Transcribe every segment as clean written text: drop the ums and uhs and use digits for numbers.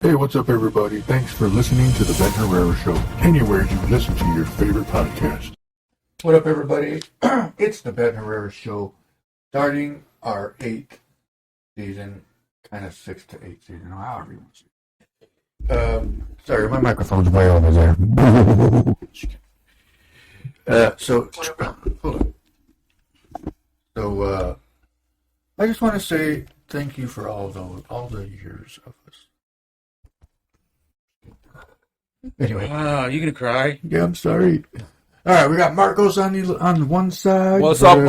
Hey, what's up, everybody? Thanks for listening to the Ben Herrera Show, anywhere you listen to your favorite podcast. What up, everybody? It's the Ben Herrera Show, starting our 8th season, kind of 6 to 8 season, however you want to say it. Sorry, my microphone's way over there. Hold on. So, I just want to say thank you for all the years of us. Anyway, You gonna cry? yeah, I'm sorry. All right, we got Marcos on the one side. What's up,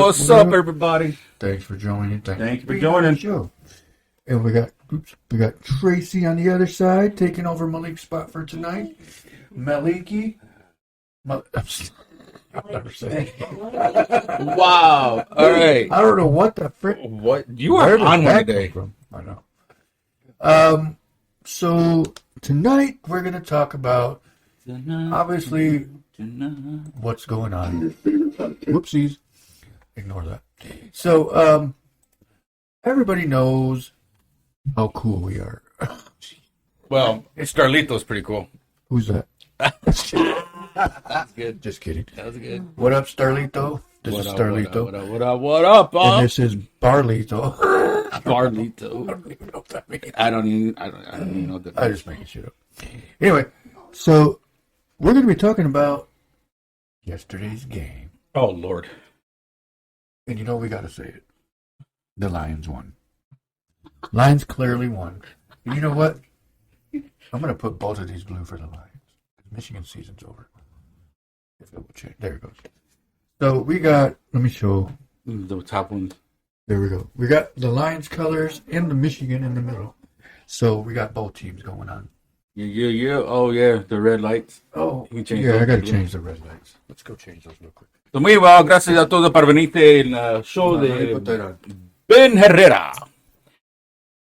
everybody? Thanks for joining. Thank you for joining. the show. And we got Tracy on the other side taking over Malik's spot for tonight. Maliki. I'll never say it. Wow. All right. I don't know what the frick. What you are on one today? From? I know. So tonight we're gonna talk about obviously what's going on. Whoopsies. Ignore that. So everybody knows how cool we are. Well, Starlito's pretty cool. Who's that? That's good. Just kidding. That was good. What up, Starlito? This is Starlito. What up, And this is Barlito. Barlito. I don't even know what that means. I don't even know that. I just making shit up. Anyway, so we're going to be talking about yesterday's game. Oh Lord. And you know we got to say it. The Lions won. Lions clearly won. And you know what? I'm going to put both of these blue for the Lions. Michigan season's over. If it will change. There it goes. So we got, let me show. The top ones. There we go. We got the Lions colors and the Michigan in the middle. So we got both teams going on. Yeah. Oh yeah, the red lights. Oh, You can change yeah, those I got to too. change the red lights. Let's go change those real quick. So muy well, gracias a todos por venirte en show Let me put de that on. Ben Herrera.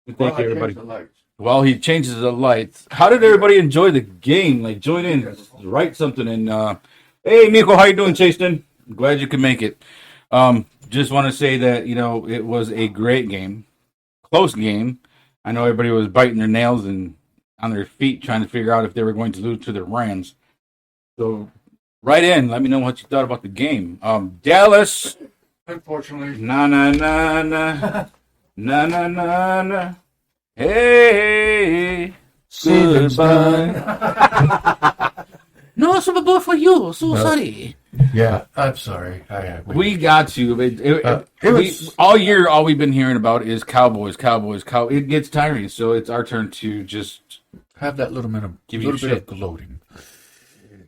Thank Well, you, I changed everybody. the lights. While he changes the lights, how did everybody enjoy the game? Like, join in, write something, and hey, Miko, how you doing, Chasten? Glad you could make it. Just want to say that it was a great game, close game. I know everybody was biting their nails and on their feet trying to figure out if they were going to lose to the Rams. So, write in, let me know what you thought about the game. Dallas, Unfortunately, na na na na, na na na na. Hey, season's goodbye. No Super Bowl for you. So No. sorry. Yeah, I'm sorry. We got to. It was- All year, all we've been hearing about is Cowboys. It gets tiring, so it's our turn to just. have that little bit of, Give you little bit shit. of gloating.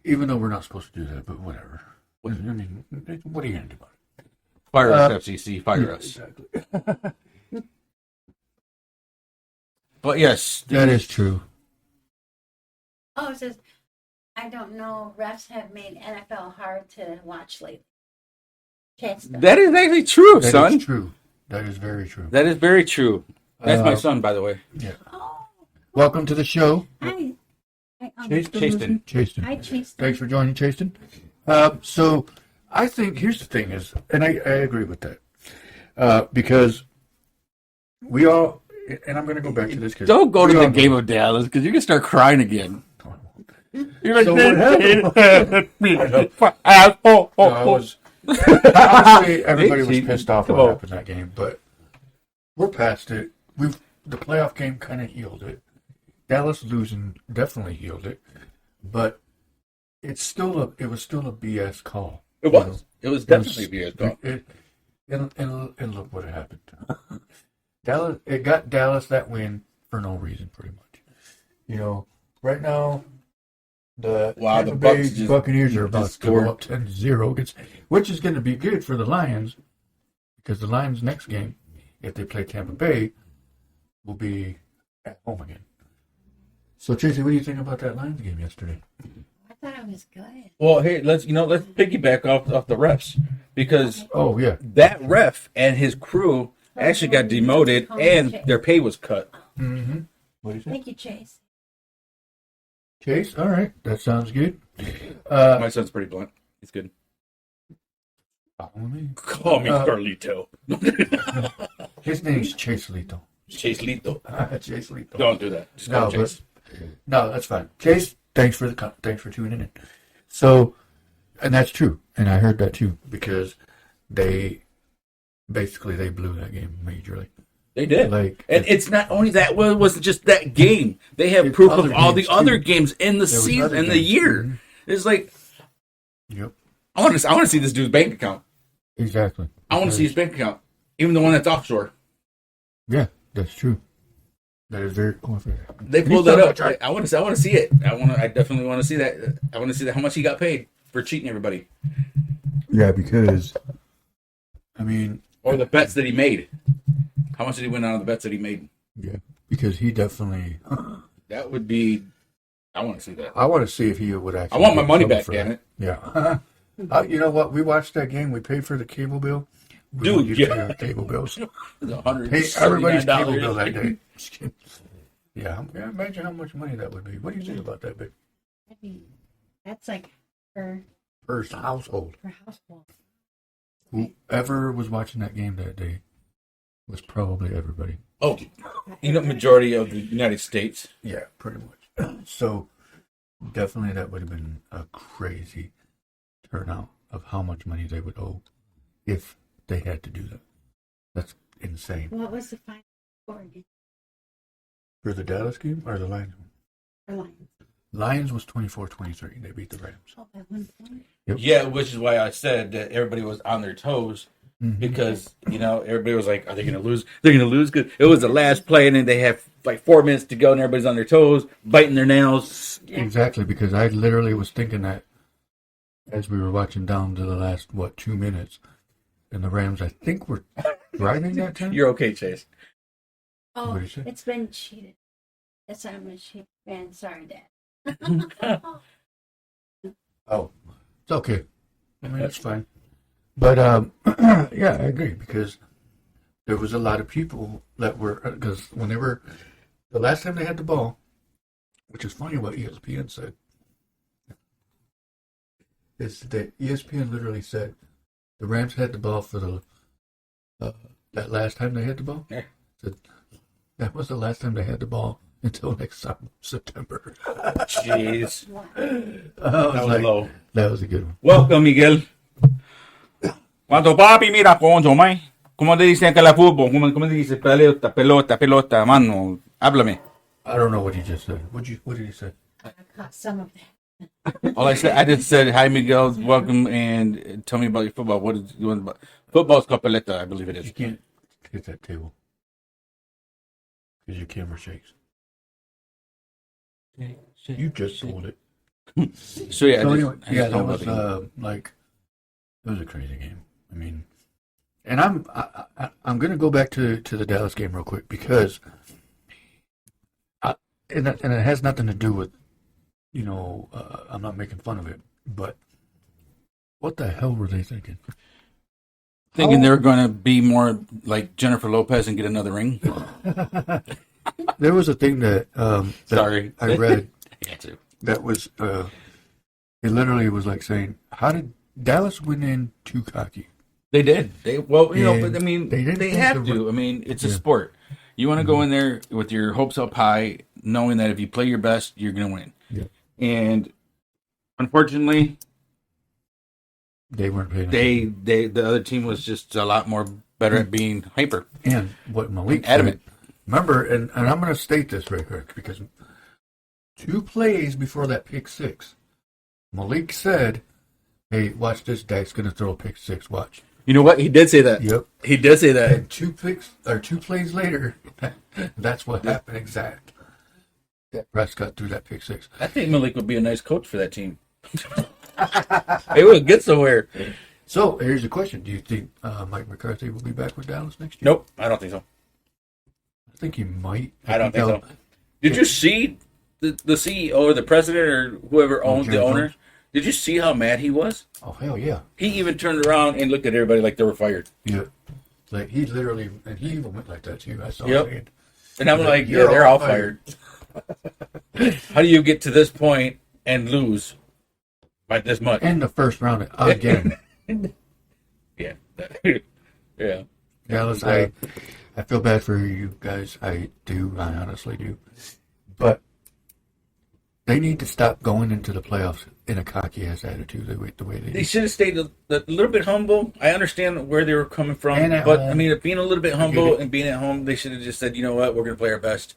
Even though we're not supposed to do that, but whatever. I mean, what are you going to do about it? Fire us, FCC. Fire us. Exactly. But yes, That is true. Oh, it says, I don't know, refs have made NFL hard to watch lately. Chester. that is actually true, That son. is true. That is very true. That is very true. That's my son, by the way. Yeah. Oh, Welcome to the show. I Chasten. Chasten. I chased Thanks for joining, Chasten. So I think here's the thing is, and I agree with that, because we all, and I'm going to go back to this. Don't go to the game of Dallas because you can start crying again. You're like, So what asshole. Honestly, everybody was Hey, pissed off come what on. happened in that game, but we're past it. The playoff game kind of healed it. Dallas losing definitely healed it, but it was still a BS call. It was. It was definitely BS call. And look what happened. It got Dallas that win for no reason, pretty much. Right now, the Wow, Tampa the Bay Bucs just- Buccaneers are about just to go scored. up 10-0, which is going to be good for the Lions, because the Lions' next game, if they play Tampa Bay, will be at home again. So, Tracy, what do you think about that Lions game yesterday? I thought it was good. Well, hey, let's piggyback off the refs because Oh, yeah. that ref and his crew actually got demoted and their pay was cut. Mm-hmm. What do you think? Thank you, Chase. Chase? All right. That sounds good. My son's pretty blunt. He's good. Follow me. Call me Carlito. His name's Chase Lito. Chase Lito. Chase Lito. Don't do that. Just call No, him Chase. No, that's fine. Chase, thanks for tuning in. So, and that's true, and I heard that too because they blew that game majorly. They did. Like, and it's not only that. Well, it wasn't just that game. They have proof of all the other games in the season and the year. Mm-hmm. It's like, yep. I want to see this dude's bank account. Exactly. I want to see his bank account, even the one that's offshore. Yeah, that's true. That is very cool. They pulled that up. I want to see it. I definitely want to see that. I want to see that. How much he got paid for cheating everybody. Yeah, because I mean, or the bets that he made. How much did he win out of the bets that he made? Yeah, because he definitely. That would be. I want to see that. I want to see if he would actually. I want my money back, damn it. Yeah. You know what? We watched that game. We paid for the cable bill. Dude, yeah. Cable bills. Pay everybody's cable bill that day. Yeah, imagine how much money that would be. What do you think about that, babe? I mean, that's like per household. Per household. Whoever was watching that game that day was probably everybody. Oh, majority of the United States. Yeah, pretty much. So definitely that would have been a crazy turnout of how much money they would owe if they had to do that. That's insane. What was the final score again? For the Dallas game or the Lions one? For Lions. Lions was 24-23. They beat the Rams. Oh, by 1 point? Yep. Yeah, which is why I said that everybody was on their toes. Mm-hmm. Because, everybody was like, are they going to lose? They're going to lose because it was the last play and then they have like 4 minutes to go and everybody's on their toes, biting their nails. Yeah. Exactly, because I literally was thinking that as we were watching down to the last, 2 minutes, and the Rams, I think, were driving that time. You're okay, Chase. Oh, it's been cheated. Yes, I'm a cheat fan. Sorry, Dad. Oh, it's okay. I mean, it's fine. But, yeah, I agree, because there was a lot of people that were, because when they were, the last time they had the ball, which is funny what ESPN said, is that ESPN literally said the Rams had the ball for the, that last time they had the ball. Yeah. So that was the last time they had the ball until next September. Jeez. That was low. That was a good one. Welcome, Miguel. Cuando papi mira concho, may. ¿Cómo te dicen que la fútbol? ¿Cómo te dice pelota, mano? Háblame. I don't know what he just said. What did he say? I caught some of that. All I just said, hi, Miguel, welcome, and tell me about your football. What is you want about football's copeleta, I believe it is. You can't hit that table because your camera shakes. You just pulled it. So yeah, that was it was a crazy game. I mean, and I'm gonna go back to the Dallas game real quick because, and it has nothing to do with, I'm not making fun of it, but what the hell were they thinking? Thinking they were going to be more like Jennifer Lopez and get another ring. There was a thing that sorry I read that was it literally was like saying, how did Dallas went in too cocky? They did. But I mean, they have to. I mean, it's a sport. You want to go in there with your hopes up high, knowing that if you play your best, you're going to win. Yeah. And unfortunately, they weren't paying attention. The other team was just a lot more better at being hyper. And what Malik adamant. Said, remember, and I'm going to state this right quick because 2 plays before that pick six, Malik said, "Hey, watch this. Dak's going to throw a pick six. Watch." You know what? He did say that. Yep. He did say that. And 2 plays later, that's what happened exact. That Prescott threw that pick six. I think Malik would be a nice coach for that team. They would get somewhere. So, here's the question. Do you think Mike McCarthy will be back with Dallas next year? Nope, I don't think so. I think he might. I don't think so. Did you see the CEO or the president or whoever owned the owner? Jones? Did you see how mad he was? Oh, hell yeah. He even turned around and looked at everybody like they were fired. Yeah. Like, he literally, and he even went like that too. I saw it. And I'm like, yeah, they're all fired. How do you get to this point and lose by this much? In the first round again. Yeah. Yeah. Dallas, I feel bad for you guys. I do. I honestly do. But They need to stop going into the playoffs in a cocky ass attitude the way they They do. should have stayed a little bit humble. I understand where they were coming from, And at but home. I mean, being a little bit humble and being at home, they should have just said, you know what, we're going to play our best,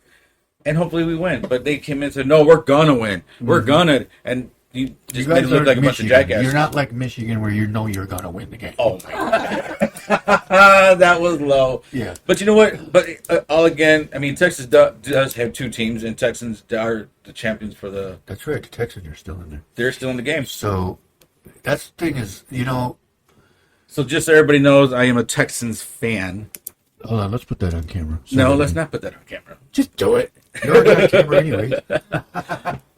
and hopefully we win. But they came in and said, no, we're gonna win. We're gonna, and you just made it look like a bunch of jackasses. You're not like Michigan where you know you're gonna win the game. Oh my god, that was low. Yeah. But you know what? But all again, I mean, Texas does have two teams, and Texans are the champions for the. That's right. The Texans are still in there. They're still in the game. So that's the thing is, So just so everybody knows, I am a Texans fan. Hold on, let's put that on camera. No, let's not put that on camera. Just do it. You're already on camera anyway.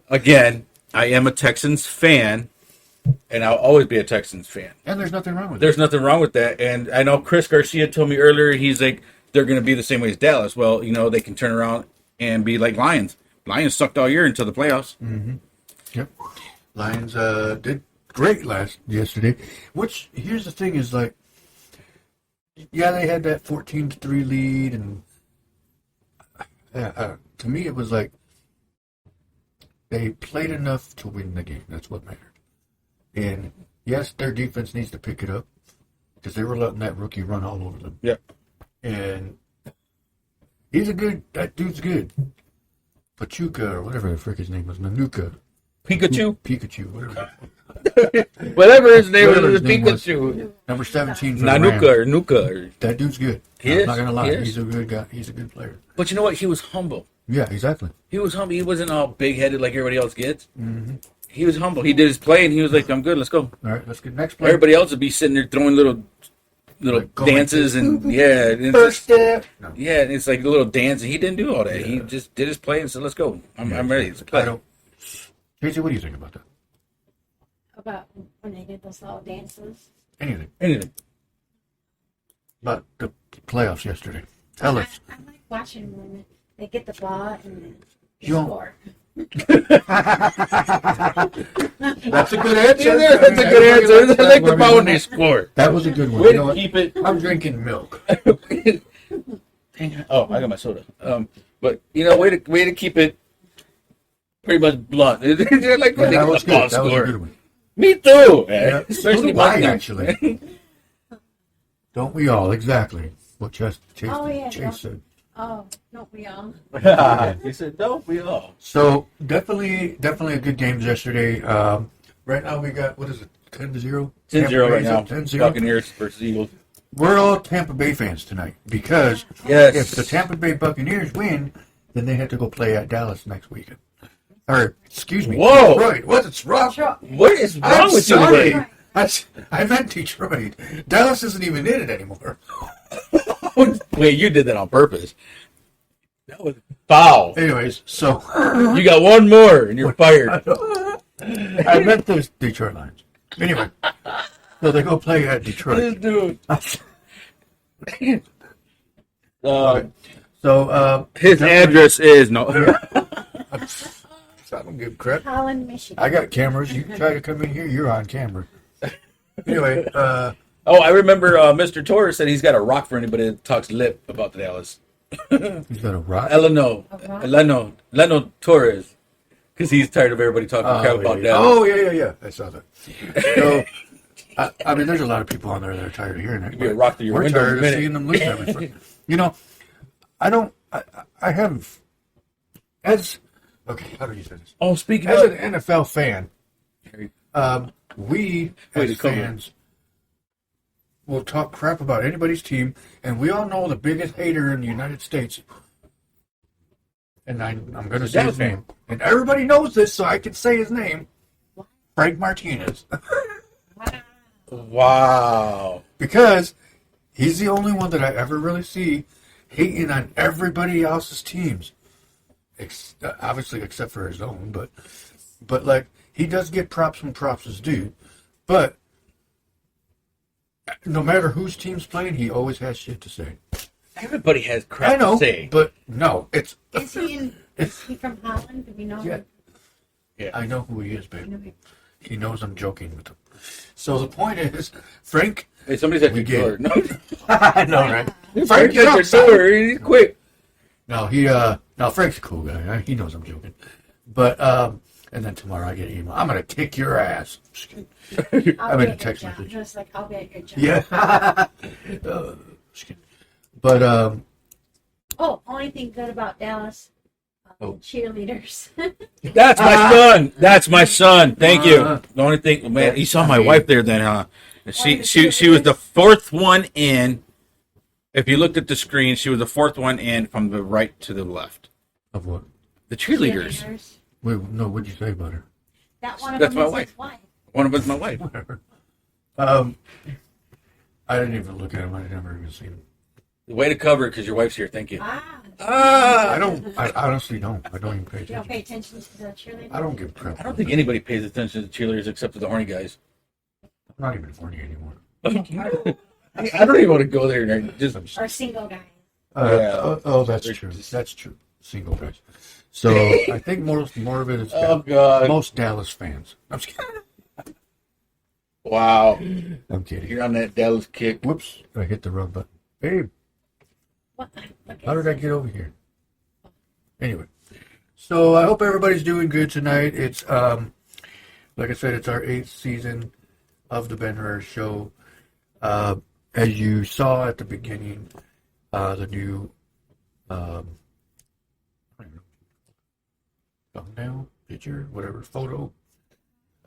Again, I am a Texans fan, and I'll always be a Texans fan. And there's nothing wrong with it. There's nothing wrong with that. And I know Chris Garcia told me earlier, he's like, they're going to be the same way as Dallas. Well, they can turn around and be like Lions. Lions sucked all year until the playoffs. Mm-hmm. Yep. Lions did great yesterday. Which, here's the thing is like, yeah, they had that 14-3 lead, and to me it was like they played enough to win the game. That's what mattered. And yes, their defense needs to pick it up because they were letting that rookie run all over them. Yep. And that dude's good. Pachuca, or whatever the frick his name was, Nanuka. Pikachu, whatever. Whatever his name Whatever was, his name was. Pikachu. Number 17 for the Nanuka Rams. or Nuka. That dude's good. He I'm is. not going to lie. He is. He's a good guy. He's a good player. But you know what? He was humble. Yeah, exactly. He was humble. He wasn't all big-headed like everybody else gets. Mm-hmm. He was humble. He did his play, and he was like, I'm good, let's go. All right, let's get next play. Everybody else would be sitting there throwing little Like going dances and, yeah. And it's First step. No. yeah, and it's like a little dance, and he didn't do all that. Yeah. He just did his play and said, let's go. I'm ready to play. Casey, what do you think about that? About when they did those little dances. Anything. About the playoffs yesterday. Tell us. I like watching when they get the ball and they You don't- score. That's a good answer. That's a good answer. I like the ball when they score. That was a good one. Way You know to what? keep it. I'm drinking milk. Oh, I got my soda. But way to keep it pretty much blunt. They're like when they that get was the ball good. That was a score. good one. Me too. Yeah. Especially So do I, my actually. Don't we all? Exactly. What Chase said. Oh, don't we all? He said, "Don't we all?" So definitely a good game yesterday. Right now we got, what is it, 10-0? 10-0 right now. 10-0. Buccaneers versus Eagles. We're all Tampa Bay fans tonight because Yes. if the Tampa Bay Buccaneers win, then they have to go play at Dallas next weekend. Or, excuse me, Whoa. Detroit. What's wrong? What is wrong I'm with sorry. you? I meant Detroit. Dallas isn't even in it anymore. Wait, you did that on purpose. That was foul. Anyways, so You got one more, and you're fired. I meant those Detroit Lions. Anyway, so they go play at Detroit. Dude. So His address is no. I don't give a crap. Holland, Michigan. I got cameras. You try to come in here, you're on camera. Anyway, Oh, I remember Mr. Torres said he's got a rock for anybody that talks lip about the Dallas. he's got a rock. Leno Torres, because he's tired of everybody talking crap about Dallas. Oh, yeah. I saw that. So, I mean, there's a lot of people on there that are tired of hearing that. Be a rock through your We're window in a tired of minute. seeing them lose everything. I have, how do you say this? Oh, speaking As of, an NFL fan, we as fans will talk crap about anybody's team, and we all know the biggest hater in the United States. And I'm going to say his name. And everybody knows this, so I can say his name. Frank Martinez. wow. Because he's the only one that I ever really see hating on everybody else's teams. Obviously, except for his own. But like, he does get props when props is due. But no matter whose team's playing, he always has shit to say. Everybody has crap I know, to say. but no, it's... Is he from Holland? Do we know him? Yeah, I know who he is, I know babe. him. He knows I'm joking with him. So the point is, Frank... Hey, somebody's at We your door. get No, I know, right? Frank's at your door. He's quick. No, Frank's a cool guy. He knows I'm joking. But And then tomorrow I get an email. I'm going to kick your ass. Just kidding. I made a text message. Just like, I'll be at your job. Yeah. Just kidding. But, Only thing good about Dallas, cheerleaders. That's my son. That's my son. Thank you. The only thing, man, you saw my wife there then, huh? She was the fourth one in. If you looked at the screen, she was the fourth one in from the right to the left. of what? The cheerleaders. Wait, no, what'd you say about her? That one of That's them my is wife. his wife. One of us, my wife. Whatever. I didn't even look at him. I never even seen him. Way to cover it because your wife's here. Thank you. I honestly don't. I don't even pay You don't attention. pay attention to the cheerleaders? I don't give crap. I don't think anybody pays attention to cheerleaders except for the horny guys. I'm not even horny anymore. I don't even want to go there. Just Or single guys. That's true. That's true. Single guys. So I think more of it is God. most Dallas fans. I'm just kidding. wow. I'm kidding. You're on that Dallas kick. Whoops! I hit the wrong button. Babe, What? how did I get over here? Anyway, so I hope everybody's doing good tonight. It's like I said, it's our 8th season of the Ben Herrera Show. As you saw at the beginning, the new thumbnail, picture, whatever, photo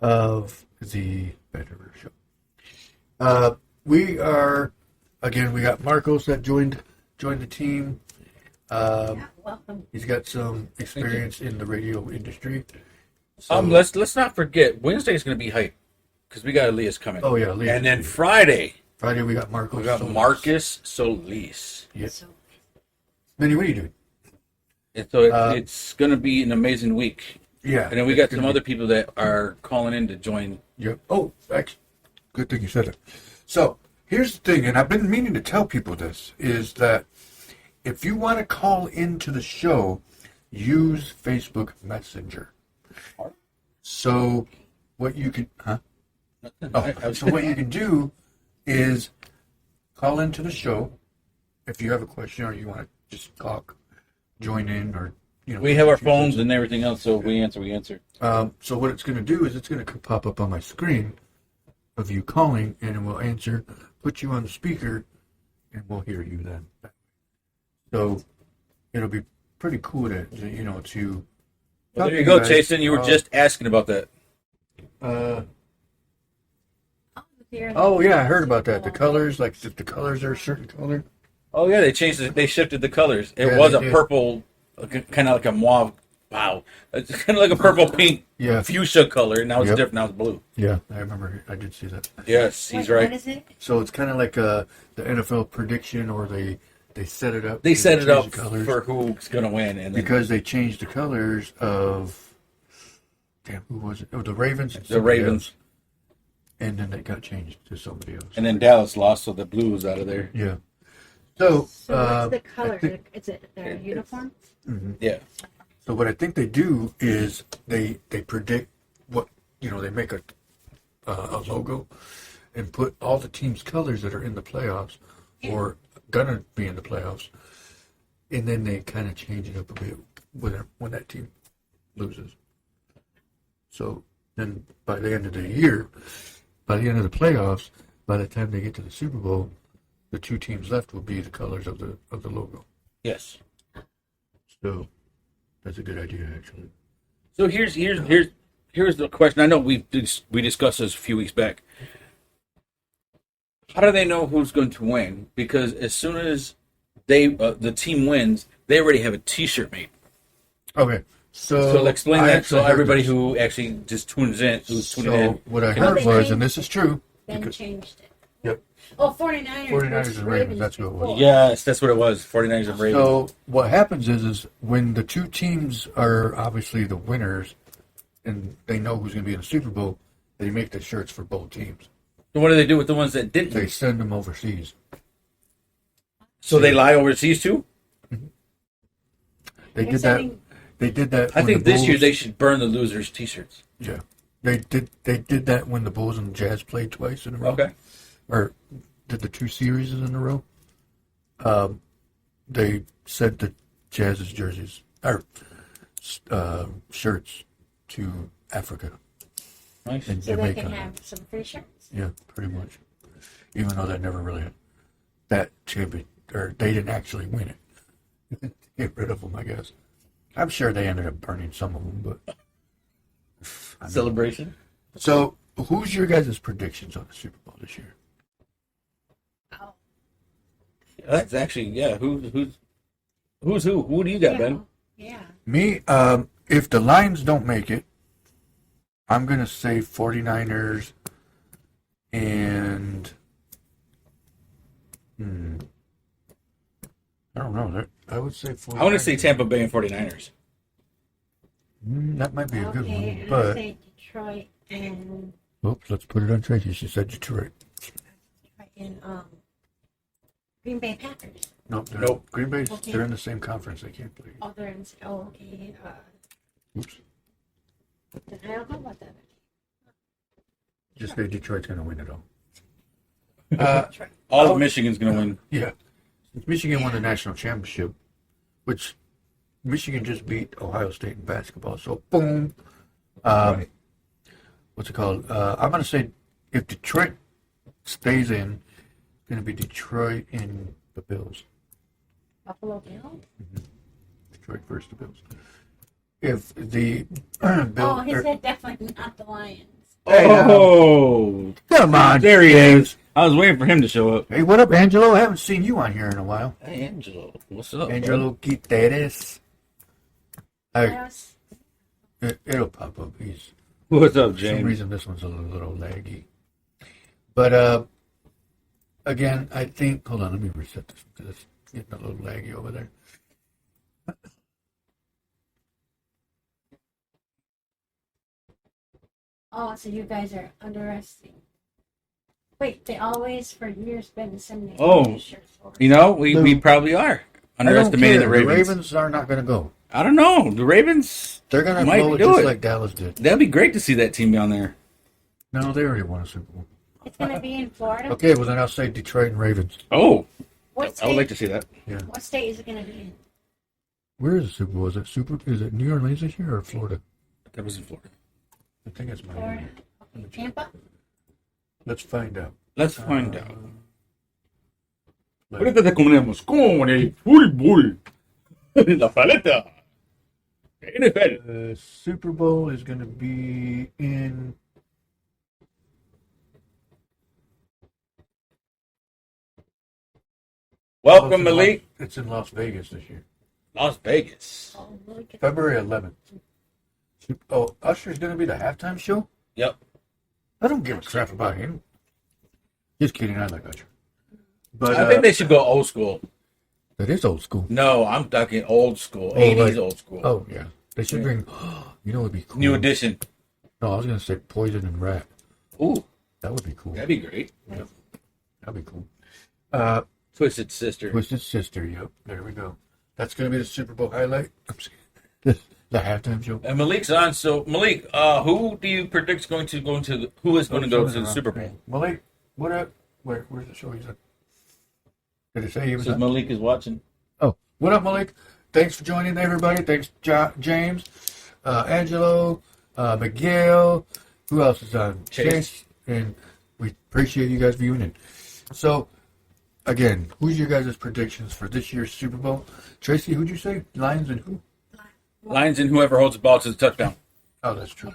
of the Ben Herrera Show. We got Marcos that joined the team. Welcome. He's got some experience in the radio industry. So, Let's not forget Wednesday's going to be hype because we got Elias coming. Oh yeah, Elias. And then Friday we got Marcos. we got Solis. Marcus Solis. Yes. Manny, what are you doing? And so it's going to be an amazing week. Yeah. And then we got some other people that are calling in to join. Yep. Oh, actually, good thing you said it. So here's the thing, and I've been meaning to tell people this, is that if you want to call into the show, use Facebook Messenger. So what you can, so what you can do is call into the show if you have a question or you want to just talk, join in, or We have our phones and everything else, so we answer. So what it's going to do is it's going to pop up on my screen of you calling, and it will answer, put you on the speaker, and we'll hear you then. So it'll be pretty cool to. Well, there you go, Jason. You were just asking about that. Oh yeah, I heard about that. The colors, like if the colors are a certain color. Oh yeah, they changed it. They shifted the colors. It Yeah, was they a did. purple, kind of like a mauve. Wow, it's kind of like a purple pink fuchsia color. Now it's Yep. different. Now it's blue. Yeah, I remember. I did see that. Yes, he's right. What is it? So it's kind of like the NFL prediction, or they set it up. They set it up change the colors for who's gonna win, and then because they changed the colors of. Damn, who was it? Oh, the Ravens. and the somebody Ravens, else. And then it got changed to somebody else. and then Dallas lost, so the blue was out of there. Yeah. So, So what's the I color? think- Is it their uniform? Yeah, so what I think they do is they predict what they make a logo and put all the teams' colors that are in the playoffs or gonna be in the playoffs, and then they kind of change it up a bit when that team loses. So then by the end of the year, by the end of the playoffs, by the time they get to the Super Bowl, the two teams left will be the colors of the logo. yes. So that's a good idea, actually. So here's the question. I know we discussed this a few weeks back. How do they know who's going to win? Because as soon as the team wins, they already have a T-shirt made. Okay, So explain I that actually so heard everybody this. who actually just tunes in, who's tuning So in. what I can- heard they was, changed- and this is true. Then because- changed it. Yep. Oh, 49ers. 49ers versus and Ravens, that's who it was. before. Yes, that's what it was. 49ers and Ravens. So what happens is when the two teams are obviously the winners, and they know who's going to be in the Super Bowl, they make the shirts for both teams. So what do they do with the ones that didn't? They send them overseas. So they lie overseas too? They They're did that. sending- They did that. I when think the this year Bulls- they should burn the losers' T-shirts. Yeah, they did. They did that when the Bulls and Jazz played twice in a row. Okay. Or did the two series in a row. They sent the Jazz's jerseys or shirts to Africa Nice. and So they Jamaica. can have some free shirts. Yeah, pretty much. Even though that never really that champion or they didn't actually win it. Get rid of them, I guess. I'm sure they ended up burning some of them, but I mean, Celebration. so who's your guys' predictions on the Super Bowl this year? Oh, That's actually Who's who? Who do you got, Ben? yeah. Me, if the Lions don't make it, I'm gonna say 49ers and I don't know. I would say 49ers. I want to say Tampa Bay and 49ers. That might be a good Okay, one, and I but say Detroit and oops, let's put it on Tracy. She said Detroit. Green Bay Packers. Nope. Nope. Green Bay. Okay. They're in the same conference. They can't play. Oh, they're in. Oh, okay. Oops. I don't know about that. Just say Detroit's gonna win it all. Detroit. All of Michigan's going to win. Yeah. Michigan won the national championship, which Michigan just beat Ohio State in basketball. So boom. Right. What's it called? I'm gonna say if Detroit stays in, it's gonna be Detroit and the Bills. Buffalo Bills. Detroit versus the Bills. If the Bills, Oh, he said definitely not the Lions. Hey, Oh, come on, there he is. I was waiting for him to show up. Hey, what up, Angelo? I haven't seen you on here in a while. Hey, Angelo. What's up? Angelo Guterres. Hey, That was- it'll pop up. What's up, For some James? reason, this one's a little laggy. But again, I think. Hold on, let me reset this because it's getting a little laggy over there. Oh, so you guys are underestimating. Wait, they always for years been sending Oh. shirts for. You know, we probably are underestimating the The Ravens. Ravens are not going to go. I don't know. The Ravens, They're going to Might blow it do just it. like Dallas did. that'd be great to see that team down there. No, they already won a Super Bowl. It's gonna be in Florida. Okay, well then I'll say Detroit and Ravens. Oh, What I would state? like to see that. Yeah. What state is it gonna be in? Where is the Super Bowl? Is it New Orleans this year or Florida? That was in Florida. I think it's Miami. Florida. Okay. Tampa. Let's find out. Let's find out. Like, Ahorita te comemos con el fútbol. La paleta. NFL. Super Bowl is going to be in. Welcome, Malik. It's in Las Vegas this year. Las Vegas. Oh, really good. February 11th. Oh, Usher's going to be the halftime show? Yep. I don't give a crap about him. Just kidding, I like Usher. But I think they should go old school. that is old school. No, I'm talking old school. Oh, 80s like- old school. Oh, yeah. They should bring, you know what would be cool? New edition. No, I was going to say Poison and Rat. Ooh, That would be cool. that'd be great. That'd be cool. Twisted Sister. Twisted Sister, yep. There we go. That's going to be the Super Bowl highlight. The halftime show. And Malik's on. So Malik, who do you predict is going to go into? Who is going to go to the Super Bowl? Malik, what up? Where's the show he's on? Did it say he was Says on? Malik is watching. Oh, what up, Malik? Thanks for joining, everybody. Thanks, James, Angelo, Miguel. Who else is on? Chase. And we appreciate you guys viewing it. So, again, who's your guys' predictions for this year's Super Bowl? Tracy, who'd you say? Lions and who? Lions and whoever holds the ball to the touchdown. Oh, that's true.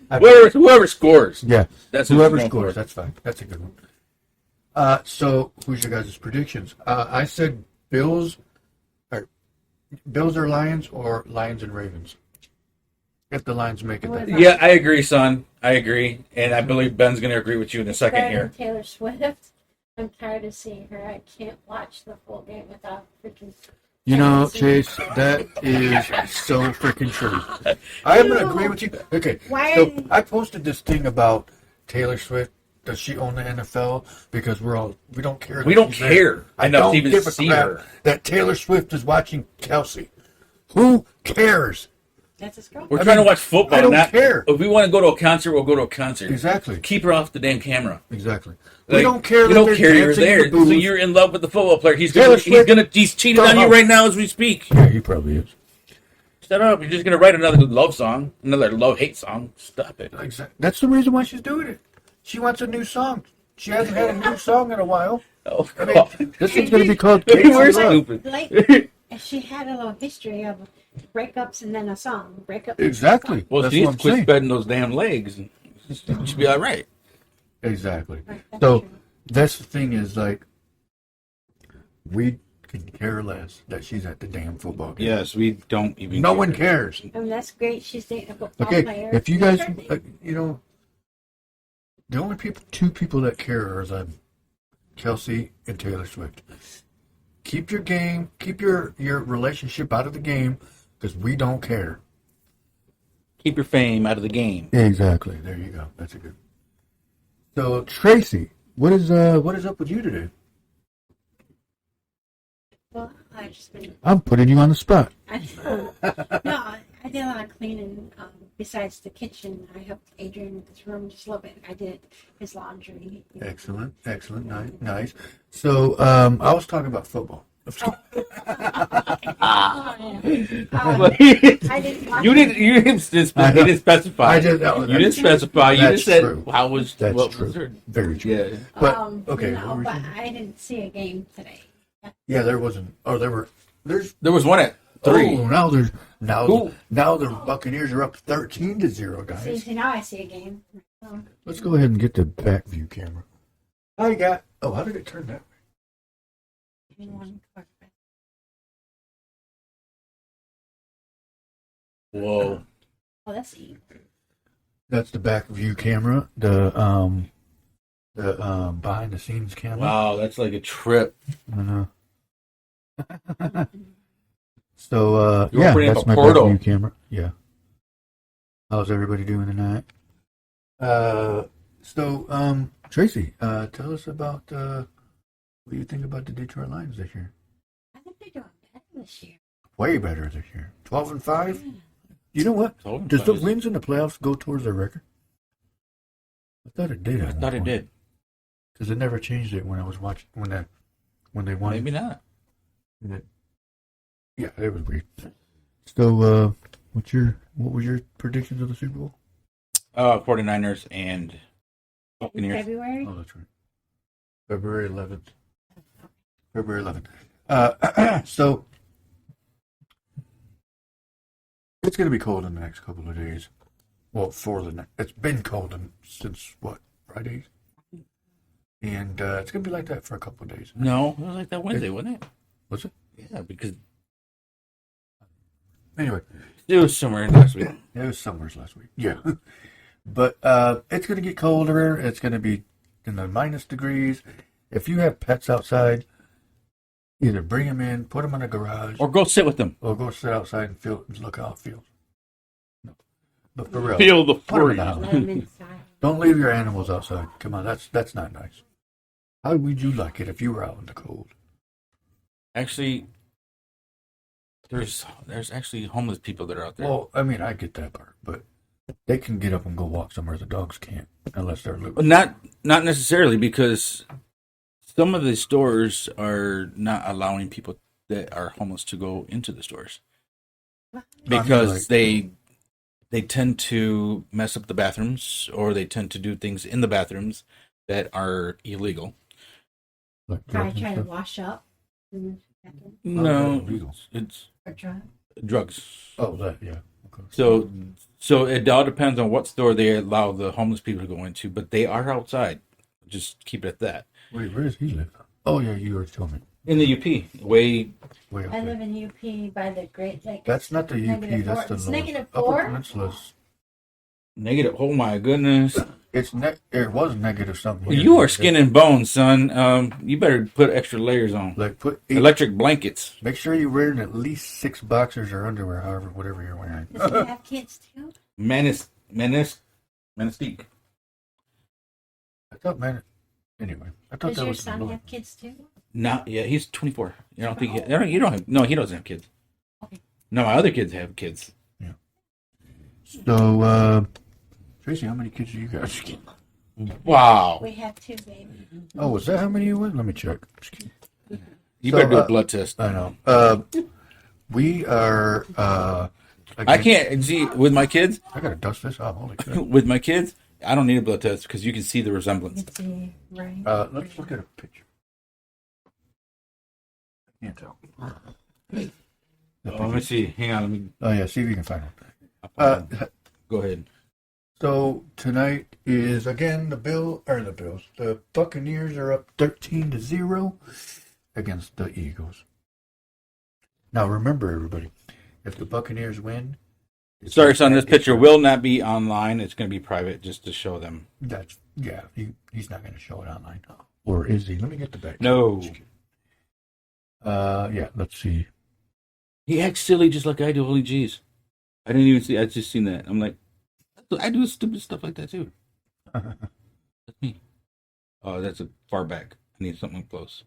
Whoever scores. Yeah, That's who's whoever going scores. for it. That's fine. That's a good one. So, who's your guys' predictions? I said Bills or Lions, or Lions and Ravens. If the Lions make it, that Yeah, I agree, son. I agree, and I believe Ben's going to agree with you in a second Better here. than Taylor Swift. I'm tired of seeing her. I can't watch the full game without freaking. you know, Chase, that is so freaking true. I'm gonna agree with you. Okay, Why so are you- I posted this thing about Taylor Swift. Does she own the NFL? Because we don't care. We that don't she's there. care I enough don't to even give a see crap her. that Taylor Swift is watching Kelsey. Who cares? That's a scroll. We're I trying mean, to watch football. I don't not, care. If we want to go to a concert, we'll go to a concert. Exactly. Keep her off the damn camera. Exactly. Like, we don't care. We that don't they're care you're dancing in there. the booth. So you're in love with the football player. He's Taylor gonna Swift- he's cheating on you Uh-huh. right now as we speak. Yeah, he probably is. Shut up! You're just gonna write another love song, another love-hate song. Stop it. Exactly. That's the reason why she's doing it. She wants a new song. She hasn't had a new song in a while. Oh, I mean, this is going to be called we're Casey Love. stupid. Like, she had a little history of breakups and then a song. Breakup. Exactly. Well, That's she what needs I'm to quit saying. spreading those damn legs. It should be all right. Exactly. Right, that's So true. that's the thing is like, we can care less that she's at the damn football game. Yes, we don't even. No care. one cares. I mean, that's great. She's dating a football Okay, player. if you guys, you know, the only two people that care are them, Kelsey and Taylor Swift. Keep your game, keep your relationship out of the game, because we don't care. Keep your fame out of the game. Exactly. There you go. That's a good. So Tracy, what is up with you today? Well, I just been. I'm putting you on the spot. No, I did a lot of cleaning. Besides the kitchen, I helped Adrian with his room just a little bit. I did his laundry. Excellent, nice. So I was talking about football. I didn't. Watch You didn't specify. I did. You didn't specify. You That's just said true. how was That's what true. was her? Very true. Yeah. But okay. No, what were you but saying? I didn't see a game today. Yeah, there wasn't. Oh, there were. There's There was one at 3. Oh, now there's Who? now the Buccaneers are up 13-0, guys. See, now I see a game. Oh, Let's go ahead and get the back view camera. I got. Oh, how did it turn that way? one quarterback. Whoa. Oh, that's easy. That's the back view camera. The behind the scenes camera. Wow, that's like a trip. I know. So You're yeah, opening up that's a my portal. back view camera. Yeah. How's everybody doing tonight? So Tracy, tell us about what do you think about the Detroit Lions this year? I think they're doing better this year. Way better this year. 12-5. You know what? 12-5 Does the is- wins in the playoffs go towards their record? I thought it did. I thought it did. Because it never changed it when I was watching when they won. Maybe not. Yeah, it was weird. So, what was your predictions of the Super Bowl? 49ers and In Buccaneers. February? Oh, that's right. February 11th. February 11th. So, it's going to be cold in the next couple of days. Well, it's been cold since what, Friday? And it's going to be like that for a couple of days. No, it was like that Wednesday, wasn't it? Was it? Yeah, because Anyway, it was somewhere last week. it was somewhere last week. Yeah. But it's going to get colder. It's going to be in the minus degrees. If you have pets outside, either bring them in, put them in a garage, Or go sit with them. or go sit outside and look how it feels. No. But for real, Feel the put 'em in freeze. the house. Let 'em inside. Don't leave your animals outside. Come on, that's not nice. How would you like it if you were out in the cold? Actually, there's actually homeless people that are out there. Well, I mean, I get that part, but they can get up and go walk somewhere the dogs can't, unless they're loose. Not necessarily, because some of the stores are not allowing people that are homeless to go into the stores because they tend to mess up the bathrooms, or they tend to do things in the bathrooms that are illegal. Like Try drugs and to stuff. wash up. No, illegal. it's Or drug. drugs. Oh, that, yeah. Okay. So it all depends on what store they allow the homeless people to go into, but they are outside. Just keep it at that. Wait, where does he live? Oh, yeah, you already told me. In the UP, way Way up I there. live in UP by the Great Lake. That's not the UP, -4. that's the It's lowest. -4? Upper Peninsula's. negative. Oh my goodness! It was negative something. here. You are skin and bones, son. You better put extra layers on. Like Electric blankets. make sure you're wearing at least 6 boxers or underwear, whatever you're wearing. Does he have kids too? Menistique. I thought, man. Anyway, I thought Does that your was son the have kids too? Not yet. He's 24. You don't think you don't have? No, he doesn't have kids. Okay. No, my other kids have kids. So, Tracy, how many kids do you guys? Wow. We have 2 babies. Oh, is that how many you went? Let me check. You So, better do a blood test. I know. We are I can't see with my kids. I gotta dust this off. Holy crap. With my kids, I don't need a blood test because you can see the resemblance. Let's see, right? Let's look at a picture. I can't tell. Let me see. Hang on. Let me. Oh yeah, see if you can find it. Go ahead. So tonight is again the Bills. The Buccaneers are up 13-0 against the Eagles. Now remember, everybody, if the Buccaneers win, Sorry, son. This picture will not be online. It's going to be private, just to show them. He's not going to show it online, or is he? Let me get the back. No. Yeah. Let's see. He acts silly just like I do. Holy jeez. I didn't even see. I just seen that. I'm like, I do stupid stuff like that too. That's me. Oh, that's a far back. I need something close.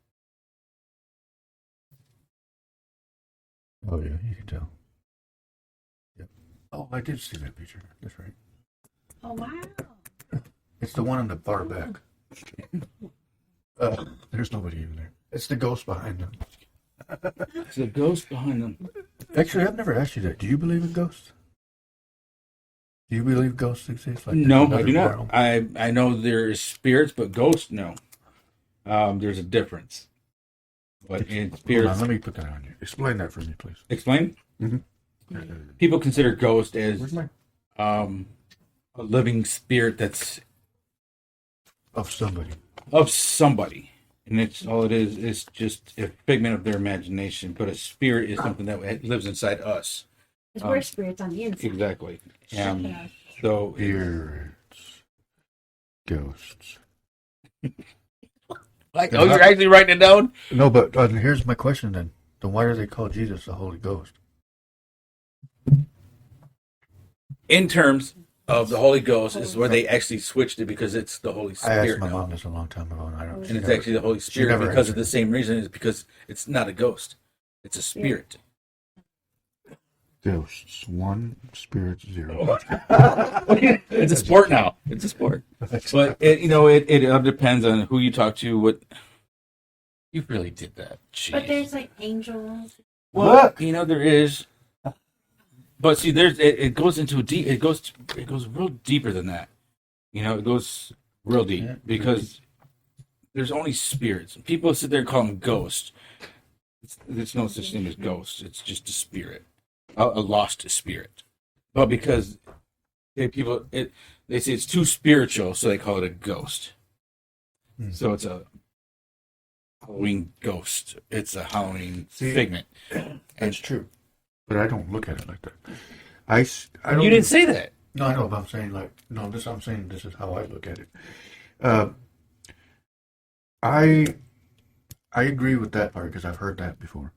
Oh yeah, you can tell. Yep. Oh, I did see that picture. That's right. Oh wow! It's the one on the far back. There's nobody in there. It's the ghost behind them. It's a ghost behind them. Actually, I've never asked you that. Do you believe in ghosts? Do you believe ghosts exist? Like No, there's I do another not. world? I know there is spirits, but ghosts, no. There's a difference. But in Hold spirits, on, let me put that on you. Explain that for me, please. explain. Mm-hmm. People consider ghost as Where's my a living spirit that's of somebody? of somebody, and it's all it is. It's just a figment of their imagination. But a spirit is something that lives inside us. Because we're spirits on the inside. Exactly. Yeah. So Spirits, ghosts. like, oh, you're actually writing it down? No, but here's my question then. Then why do they call Jesus the Holy Ghost? In terms of the Holy Ghost is where they actually switched it because it's the Holy I Spirit. asked my now. mom this a long time ago, and I don't. And it's actually the Holy Spirit never because of answered. the same reason. Is because it's not a ghost; it's a spirit. Ghosts 1, spirits 0. It's a sport now. It's a sport. But it depends on who you talk to. What you really did that. Jeez. But there's like angels. Well, there is. But see, it goes into deep. It goes real deeper than that. It goes real deep because there's only spirits. People sit there and call them ghosts. There's no such thing as ghosts. It's just a spirit, a lost spirit. But because they say it's too spiritual, so they call it a ghost. So it's a Halloween ghost. It's a Halloween figment. That's true. But I don't look at it like that. I don't. You didn't say that. No, I know, but I'm saying I'm saying this is how I look at it. I agree with that part because I've heard that before.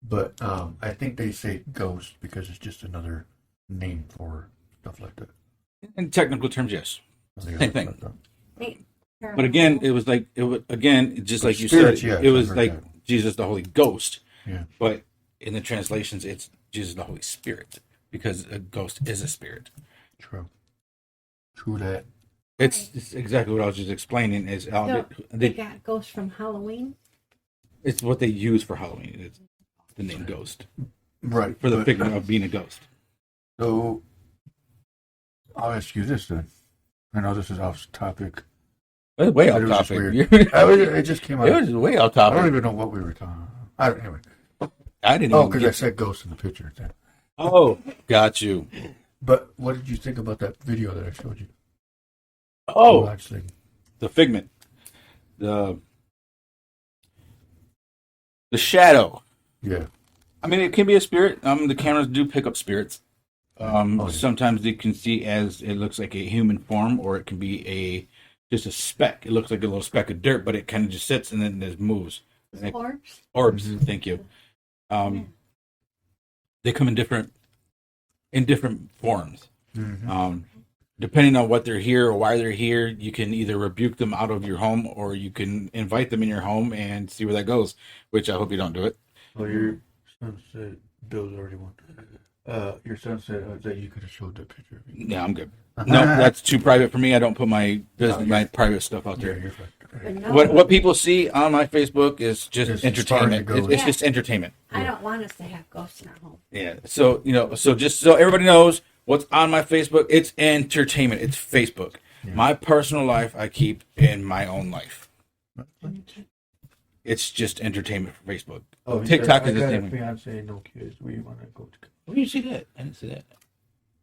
But I think they say ghost because it's just another name for stuff like that. In technical terms, yes. Same thing. They, But again, it was just like you Spirits, said, yes, it was I've heard like that. Jesus the Holy Ghost. Yeah. But in the translations, it's Jesus the Holy Spirit because a ghost is a spirit. True that. It's exactly what I was just explaining. Is so they they, got ghosts from Halloween. it's what they use for Halloween. It's the name ghost Right. for the but- figment of being a ghost. So I'll ask you this then. I know this is off topic. It's way It off was just topic. weird. It just came out. It was way off I don't topic. even know what we were talking about. Anyway. I didn't Oh, even because I get. said ghost in the picture. Then. Oh, got you. But what did you think about that video that I showed you? Oh, Actually, the figment, the shadow. yeah. I mean, it can be a spirit. The cameras do pick up spirits. yeah. Sometimes they can see as it looks like a human form, or it can be just a speck. It looks like a little speck of dirt, but it kind of just sits and then it moves. Orbs. Orbs. Thank you. They come in different forms. Mm-hmm. Depending on what they're here or why they're here, you can either rebuke them out of your home or you can invite them in your home and see where that goes, which I hope you don't do it. Well, your son said Bill's already won. Your son said that you could have showed the picture of you. Yeah, I'm good. No, that's too private for me. I don't put my my private stuff out Yeah, there. you're fine. But no, What people see on my Facebook is just Just as far as entertainment. it goes. It's just entertainment. I don't want us to have ghosts in our home. Yeah. So, so just so everybody knows what's on my Facebook, it's entertainment. It's Facebook. Yeah. My personal life, I keep in my own life. It's just entertainment for Facebook. Oh, TikTok is I the got a same. fiance, no kids. We want to go to. Where do you see that? I didn't see that.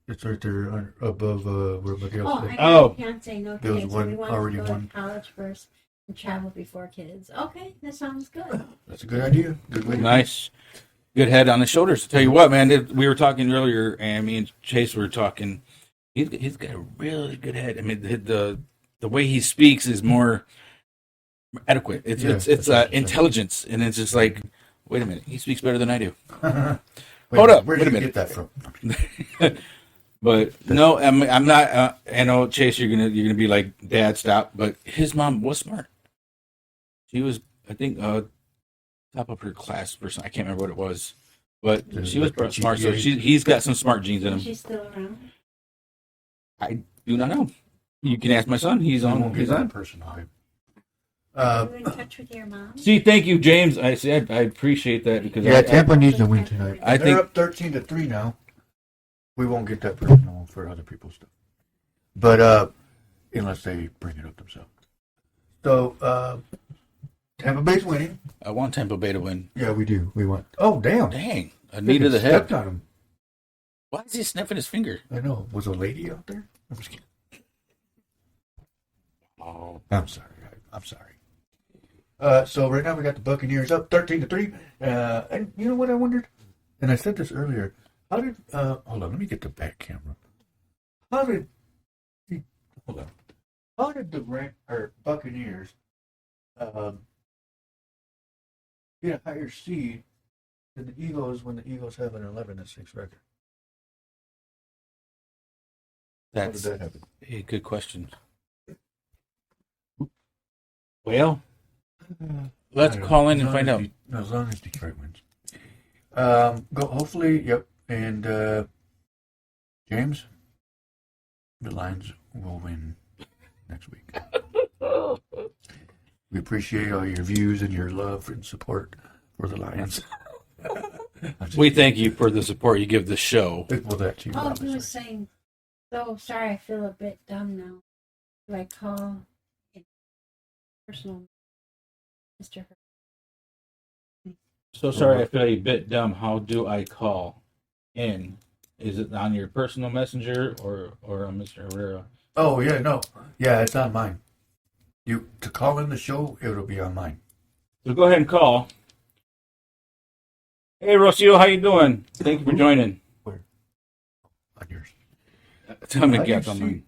It's right there above where Miguel Oh, I said. got a fiance, no There was kids. one, We want already to go one. to college first and travel before kids. Okay, that sounds good. That's a good idea. Good way. Nice. Good head on his shoulders. Tell you what, man, we were talking earlier, and me and Chase were talking. He's got a really good head. I mean, the way he speaks is more adequate. It's intelligence, and it's just like, wait a minute, he speaks better than I do. Hold up, Where wait did a you minute. get that from? But no, I'm not. I know, Chase, you're gonna be like, Dad, stop. But his mom was smart. She was, I think, top of her class person. I can't remember what it was, but she was smart. So he's got some smart genes in him. Is she still around? I do not know. You can ask my son. He's on. He's on. Personal. Are you in touch with your mom? See, thank you, James. I appreciate that because Tampa needs to win tonight. I They're think- up 13-3 now. We won't get that personal for other people's stuff, but unless they bring it up themselves. So Tampa Bay's winning. I want Tampa Bay to win. Yeah, we do. We want. Oh, damn! Dang, a knee to the head. Stepped on him. Why is he sniffing his finger? I know. Was a lady out there? I'm just kidding. Oh, I'm sorry. I'm sorry. So right now we got the Buccaneers up 13-3. And you know what I wondered? And I said this earlier. How did hold on, let me get the back camera. Hold on. How did the Buccaneers get a higher seed than the Eagles when the Eagles have an 11-6 record? that's How did that happen? a good question. Well, let's call in and find out. As long as Detroit wins. Go hopefully, yep. And James, the Lions will win next week. We appreciate all your views and your love and support for the Lions. We thank you for the support you give the show. Well, that too. Oh, he obviously. was saying, so sorry, I feel a bit dumb now. Do I call it personal, Mr. So sorry, I feel a bit dumb. How do I call in? Is it on your personal messenger or on Mr. Herrera? Oh yeah, no, yeah, it's on mine. You to call in the show, it'll be on mine. So go ahead and call. Hey, Rocio, how you doing? Thank you for joining. Where? On yours. Tell me, I get can on see- mine.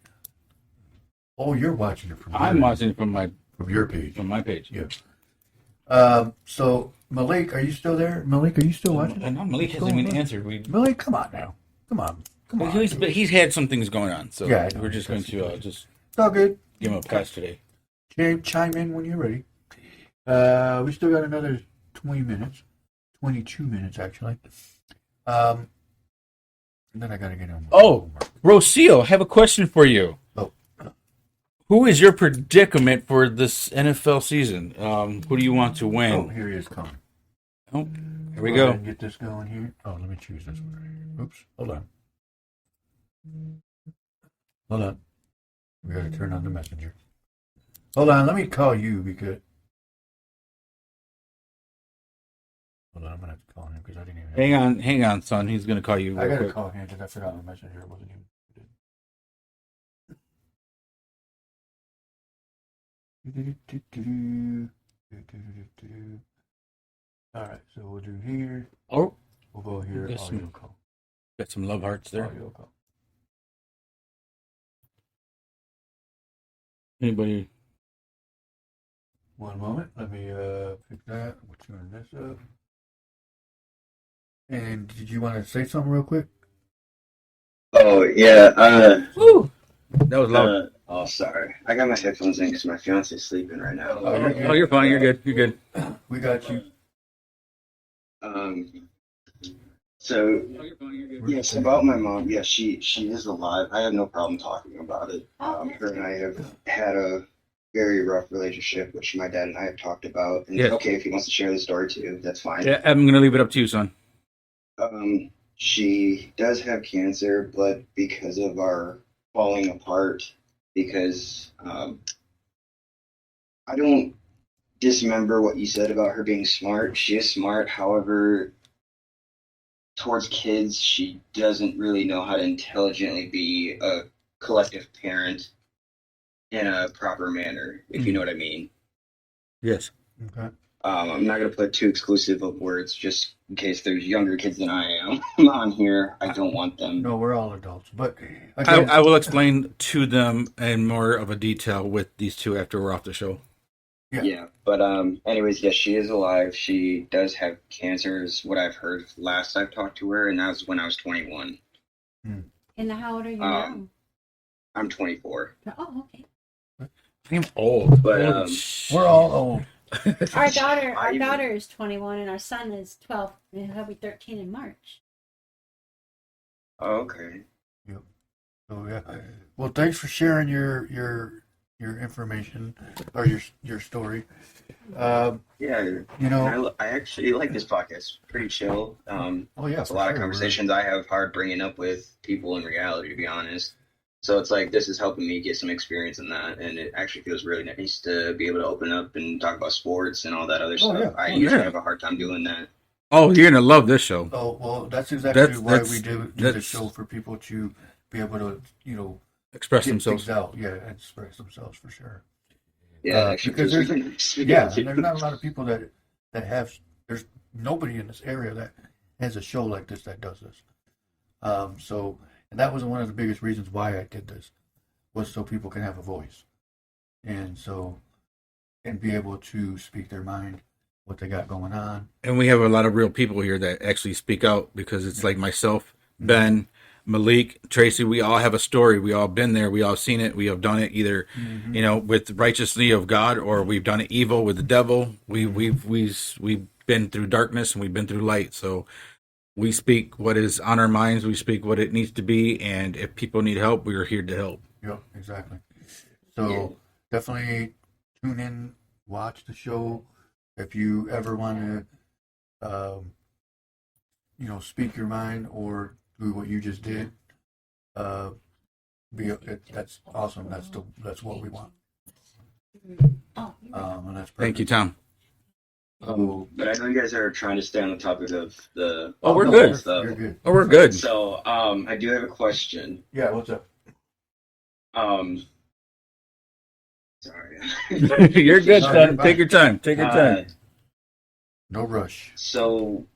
Oh, you're watching it from. I'm your- watching it from your page. my page. Yeah. So Malik, are you still there? Malik, are you still watching? And Malik hasn't even answered. Malik, come on now. Come on. But he's had some things going on, so Yeah, I know. we're just going to just It's all good. give him a pass today. Chime in when you're ready. We still got another 20 minutes. 22 minutes, actually. And then I got to get on. Oh, Rocio, I have a question for you. Oh. Who is your predicament for this NFL season? Who do you want to Oh, win? here he is coming. Oh, here we Go go. ahead and get this going here. Oh, let me choose this one. Oops. Hold on. Hold on. We got to turn on the messenger. Hold on. Let me call you because. Hold on. I'm going to have to call him because I didn't even. Hang on, son. He's going to call you I real got to quick. call him because I forgot the messenger. It wasn't even. All right, so we'll do here. Oh, We'll go here. Yes, Audio ma'am. call. got some love hearts there. Audio call. Anybody? One moment. Let me pick that. We'll turn this up. And did you want to say something real quick? Oh yeah. Woo! That was loud. Oh, sorry. I got my headphones in because my fiance's sleeping right now. Oh, you're fine. You're good. You're good. We got you. So Oh, you're fine. You're good. yes, about my mom. Yeah, she is alive. I have no problem talking about it. Her and I have had a very rough relationship, which my dad and I have talked about. And Yes. it's okay if he wants to share the story too. That's fine. Yeah, I'm gonna leave it up to you, son. She does have cancer, but because of our falling apart, because I don't dismember what you said about her being smart. She is smart. However, towards kids, she doesn't really know how to intelligently be a collective parent in a proper manner, if you know what I mean. Yes. Okay. I'm not going to put too exclusive of words just in case there's younger kids than I am on here. I don't want them. No, we're all adults. But again, I will explain to them in more of a detail with these two after we're off the show. Yeah. But anyways, yes, she is alive. She does have cancer, is what I've heard last I've talked to her, and that was when I was 21. And how old are you now? I'm 24. Oh, okay. I'm old, But we're all old. Our daughter is 21 and our son is 12 and he'll be 13 in March. okay. Yep. So yeah. Well, thanks for sharing your information or your story. Yeah, You know. I actually like this podcast. It's pretty chill. Oh yeah. It's a lot of conversations I have hard bringing up with people in reality, to be honest. So it's like this is helping me get some experience in that, and it actually feels really nice to be able to open up and talk about sports and all that other stuff. Yeah. I usually have a hard time doing that. Oh, you're gonna love this show. Oh well, that's exactly why that's- we do the show, for people to be able to Express get themselves. things out, and express themselves for sure. Yeah, it actually because feels there's really nice. and there's not a lot of people that have. There's nobody in this area that has a show like this that does this. So, and that was one of the biggest reasons why I did this, was so people can have a voice, and be able to speak their mind, what they got going on. And we have a lot of real people here that actually speak out, because it's like myself, Ben, Malik, Tracy, we all have a story. We all been there. We all seen it. We have done it either, with righteously of God, or we've done it evil with the devil. We've been through darkness and we've been through light. So we speak what is on our minds. We speak what it needs to be. And if people need help, we are here to help. Yep, exactly. So definitely tune in, watch the show. If you ever want to, speak your mind or do what you just did, that's awesome. That's what we want. And that's Thank you, Tom. But I know you guys are trying to stay on the topic of the we're good. stuff. You're good. Oh, we're good. So I do have a question. Yeah, what's up? Sorry. You're good, Sorry, son. bye. Take your time. Take your time. No rush. So,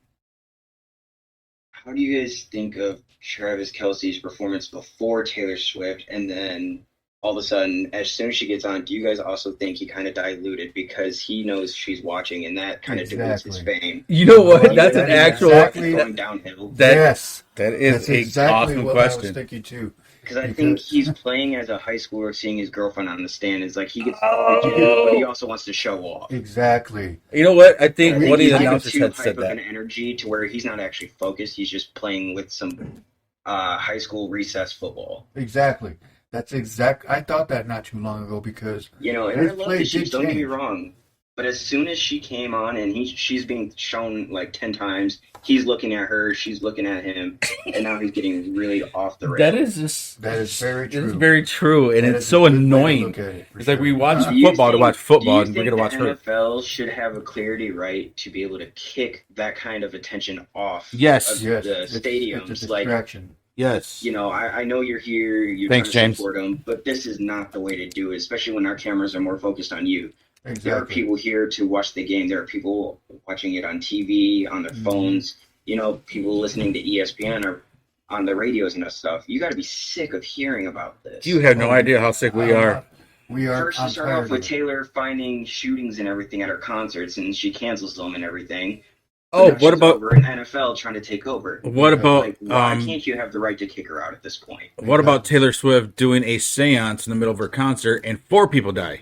how do you guys think of Travis Kelce's performance before Taylor Swift, and then all of a sudden, as soon as she gets on, do you guys also think he kind of diluted because he knows she's watching, and that kind of dilutes his fame? You know what? Well, That's that an is actual. exactly- Going downhill. Yes, That is that's a exactly awesome what I was question. thinking too. Because I think he's playing as a high schooler, seeing his girlfriend on the stand. Is like he gets, but he also wants to show off. Exactly. You know what? I think one of he's the like announcers too had hype said of that. an energy to where he's not actually focused. He's just playing with some high school recess football. Exactly. That's exact. I thought that not too long ago because And I his love play that she's, did don't get me change. wrong. But as soon as she came on and she's being shown like 10 times, he's looking at her, she's looking at him, and now he's getting really off the rails. That is just. That is very true. It's very true, and That it's is so a good way to annoying. look at it, for It's like sure. we watch Do you football to think- watch football, do and you we're gonna think watch the her. NFL should have a clarity right to be able to kick that kind of attention off Yes. of Yes, the it's stadiums? a Like, distraction. Yes. I know you're here, you're Thanks, trying to James. support them, but this is not the way to do it, especially when our cameras are more focused on you. There are Exactly. people here to watch the game. There are people watching it on TV, on their phones. People listening to ESPN or on the radios and that stuff. You got to be sick of hearing about this. You have no idea how sick we are. We are. First, to start off with Taylor finding shootings and everything at her concerts, and she cancels them and everything. Oh, Now what she's about over in NFL trying to take over? what about Like, why can't you have the right to kick her out at this point? what about Taylor Swift doing a séance in the middle of her concert and 4 people die?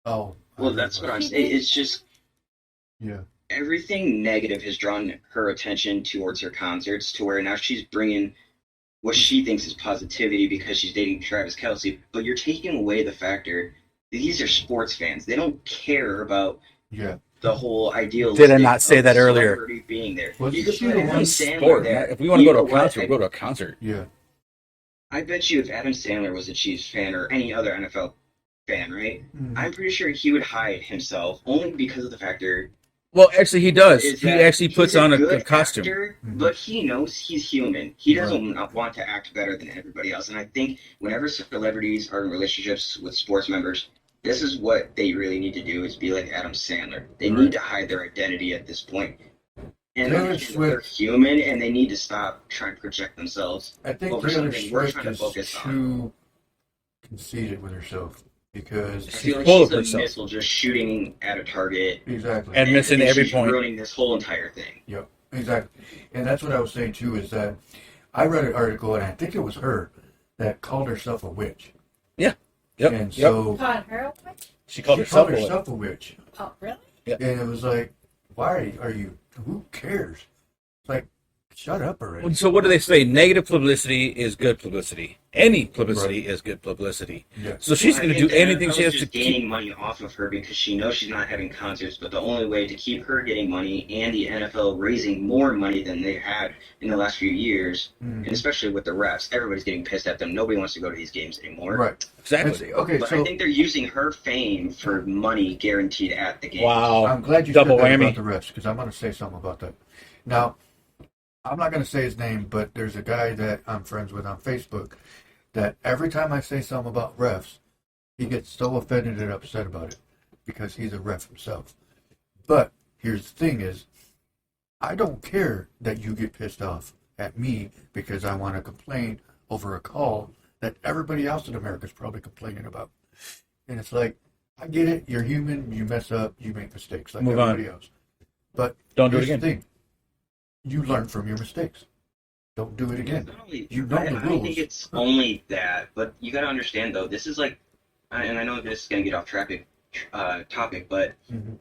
Oh. Well, that's what I'm saying. It's just Yeah. everything negative has drawn her attention towards her concerts to where now she's bringing what she thinks is positivity because she's dating Travis Kelce. But you're taking away the factor these are sports fans. They don't care about Yeah. the whole ideal. Did I not say that earlier? Being there. Was You it could she put the Adam one Sandler Sport. there. If we want to You go to know a what? concert, we'll go to a concert. Yeah. I bet you if Adam Sandler was a Chiefs fan or any other NFL fan, right? Mhm. I'm pretty sure he would hide himself only because of the factor Well, actually, he does. is He that actually puts he's on a good costume. actor, Mhm. but he knows he's human. He Right. doesn't want to act better than everybody else. And I think whenever celebrities are in relationships with sports members, this is what they really need to do: is be like Adam Sandler. They Right. need to hide their identity at this point. And Taylor understand that they're Swift- human, and they need to stop trying to project themselves. I think Over Taylor something we're Swift trying to is focus on. too conceited with herself because I feel like full of she's a herself. missile just shooting at a target exactly. And missing every she's point. ruining this whole entire thing. Yep, exactly. And that's what I was saying too, is that I read an article, and I think it was her that called herself a witch. Yeah. Yep. And Yep. so Called her a witch? She called she herself called a witch. herself a witch. Oh, really? And it was like, why are you, who cares? It's like, shut up already. So what do they say? Negative publicity is good publicity. Any publicity is good publicity. Yeah. So she's I going to think do the anything NFL she has is to just gaining keep. money off of her because she knows she's not having concerts. But the only way to keep her getting money and the NFL raising more money than they had in the last few years, Mhm. and especially with the refs, everybody's getting pissed at them. Nobody wants to go to these games anymore. Right. Exactly. Okay, But so I think they're using her fame for money guaranteed at the game. Wow. I'm glad you Double said that whammy. about the refs, because I'm going to say something about that. Now, I'm not going to say his name, but there's a guy that I'm friends with on Facebook that every time I say something about refs, he gets so offended and upset about it because he's a ref himself. But here's the thing is, I don't care that you get pissed off at me because I want to complain over a call that everybody else in America is probably complaining about. And it's like, I get it, you're human, you mess up, you make mistakes like Move on. everybody else. But Don't do it here's the again. thing. You learn from your mistakes. Don't do it again. Not only, You know I the don't rules. think it's only that, but you got to understand though. This is like, and I know this is going to get off topic, but Mhm.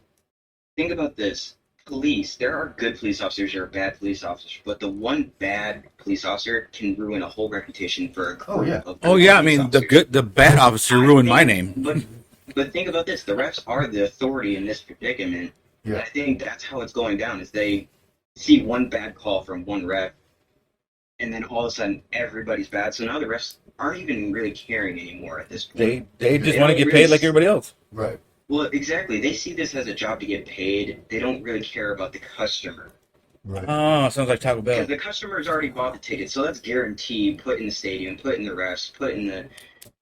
think about this. Police, there are good police officers, there are bad police officers, but the one bad police officer can ruin a whole reputation for a crew Oh, yeah. of Oh good yeah, I police mean officers. the bad officer ruined my name. But think about this: the refs are the authority in this predicament. And Yeah. I think that's how it's going down. Is they see one bad call from one ref, and then all of a sudden everybody's bad. So now the refs aren't even really caring anymore at this point. They just They want to don't get really paid like everybody else. Right. Well, exactly. They see this as a job to get paid. They don't really care about the customer. Right. Oh, sounds like Taco Bell. Because the customer's already bought the ticket, so that's guaranteed. Put in the stadium, put in the refs, put in the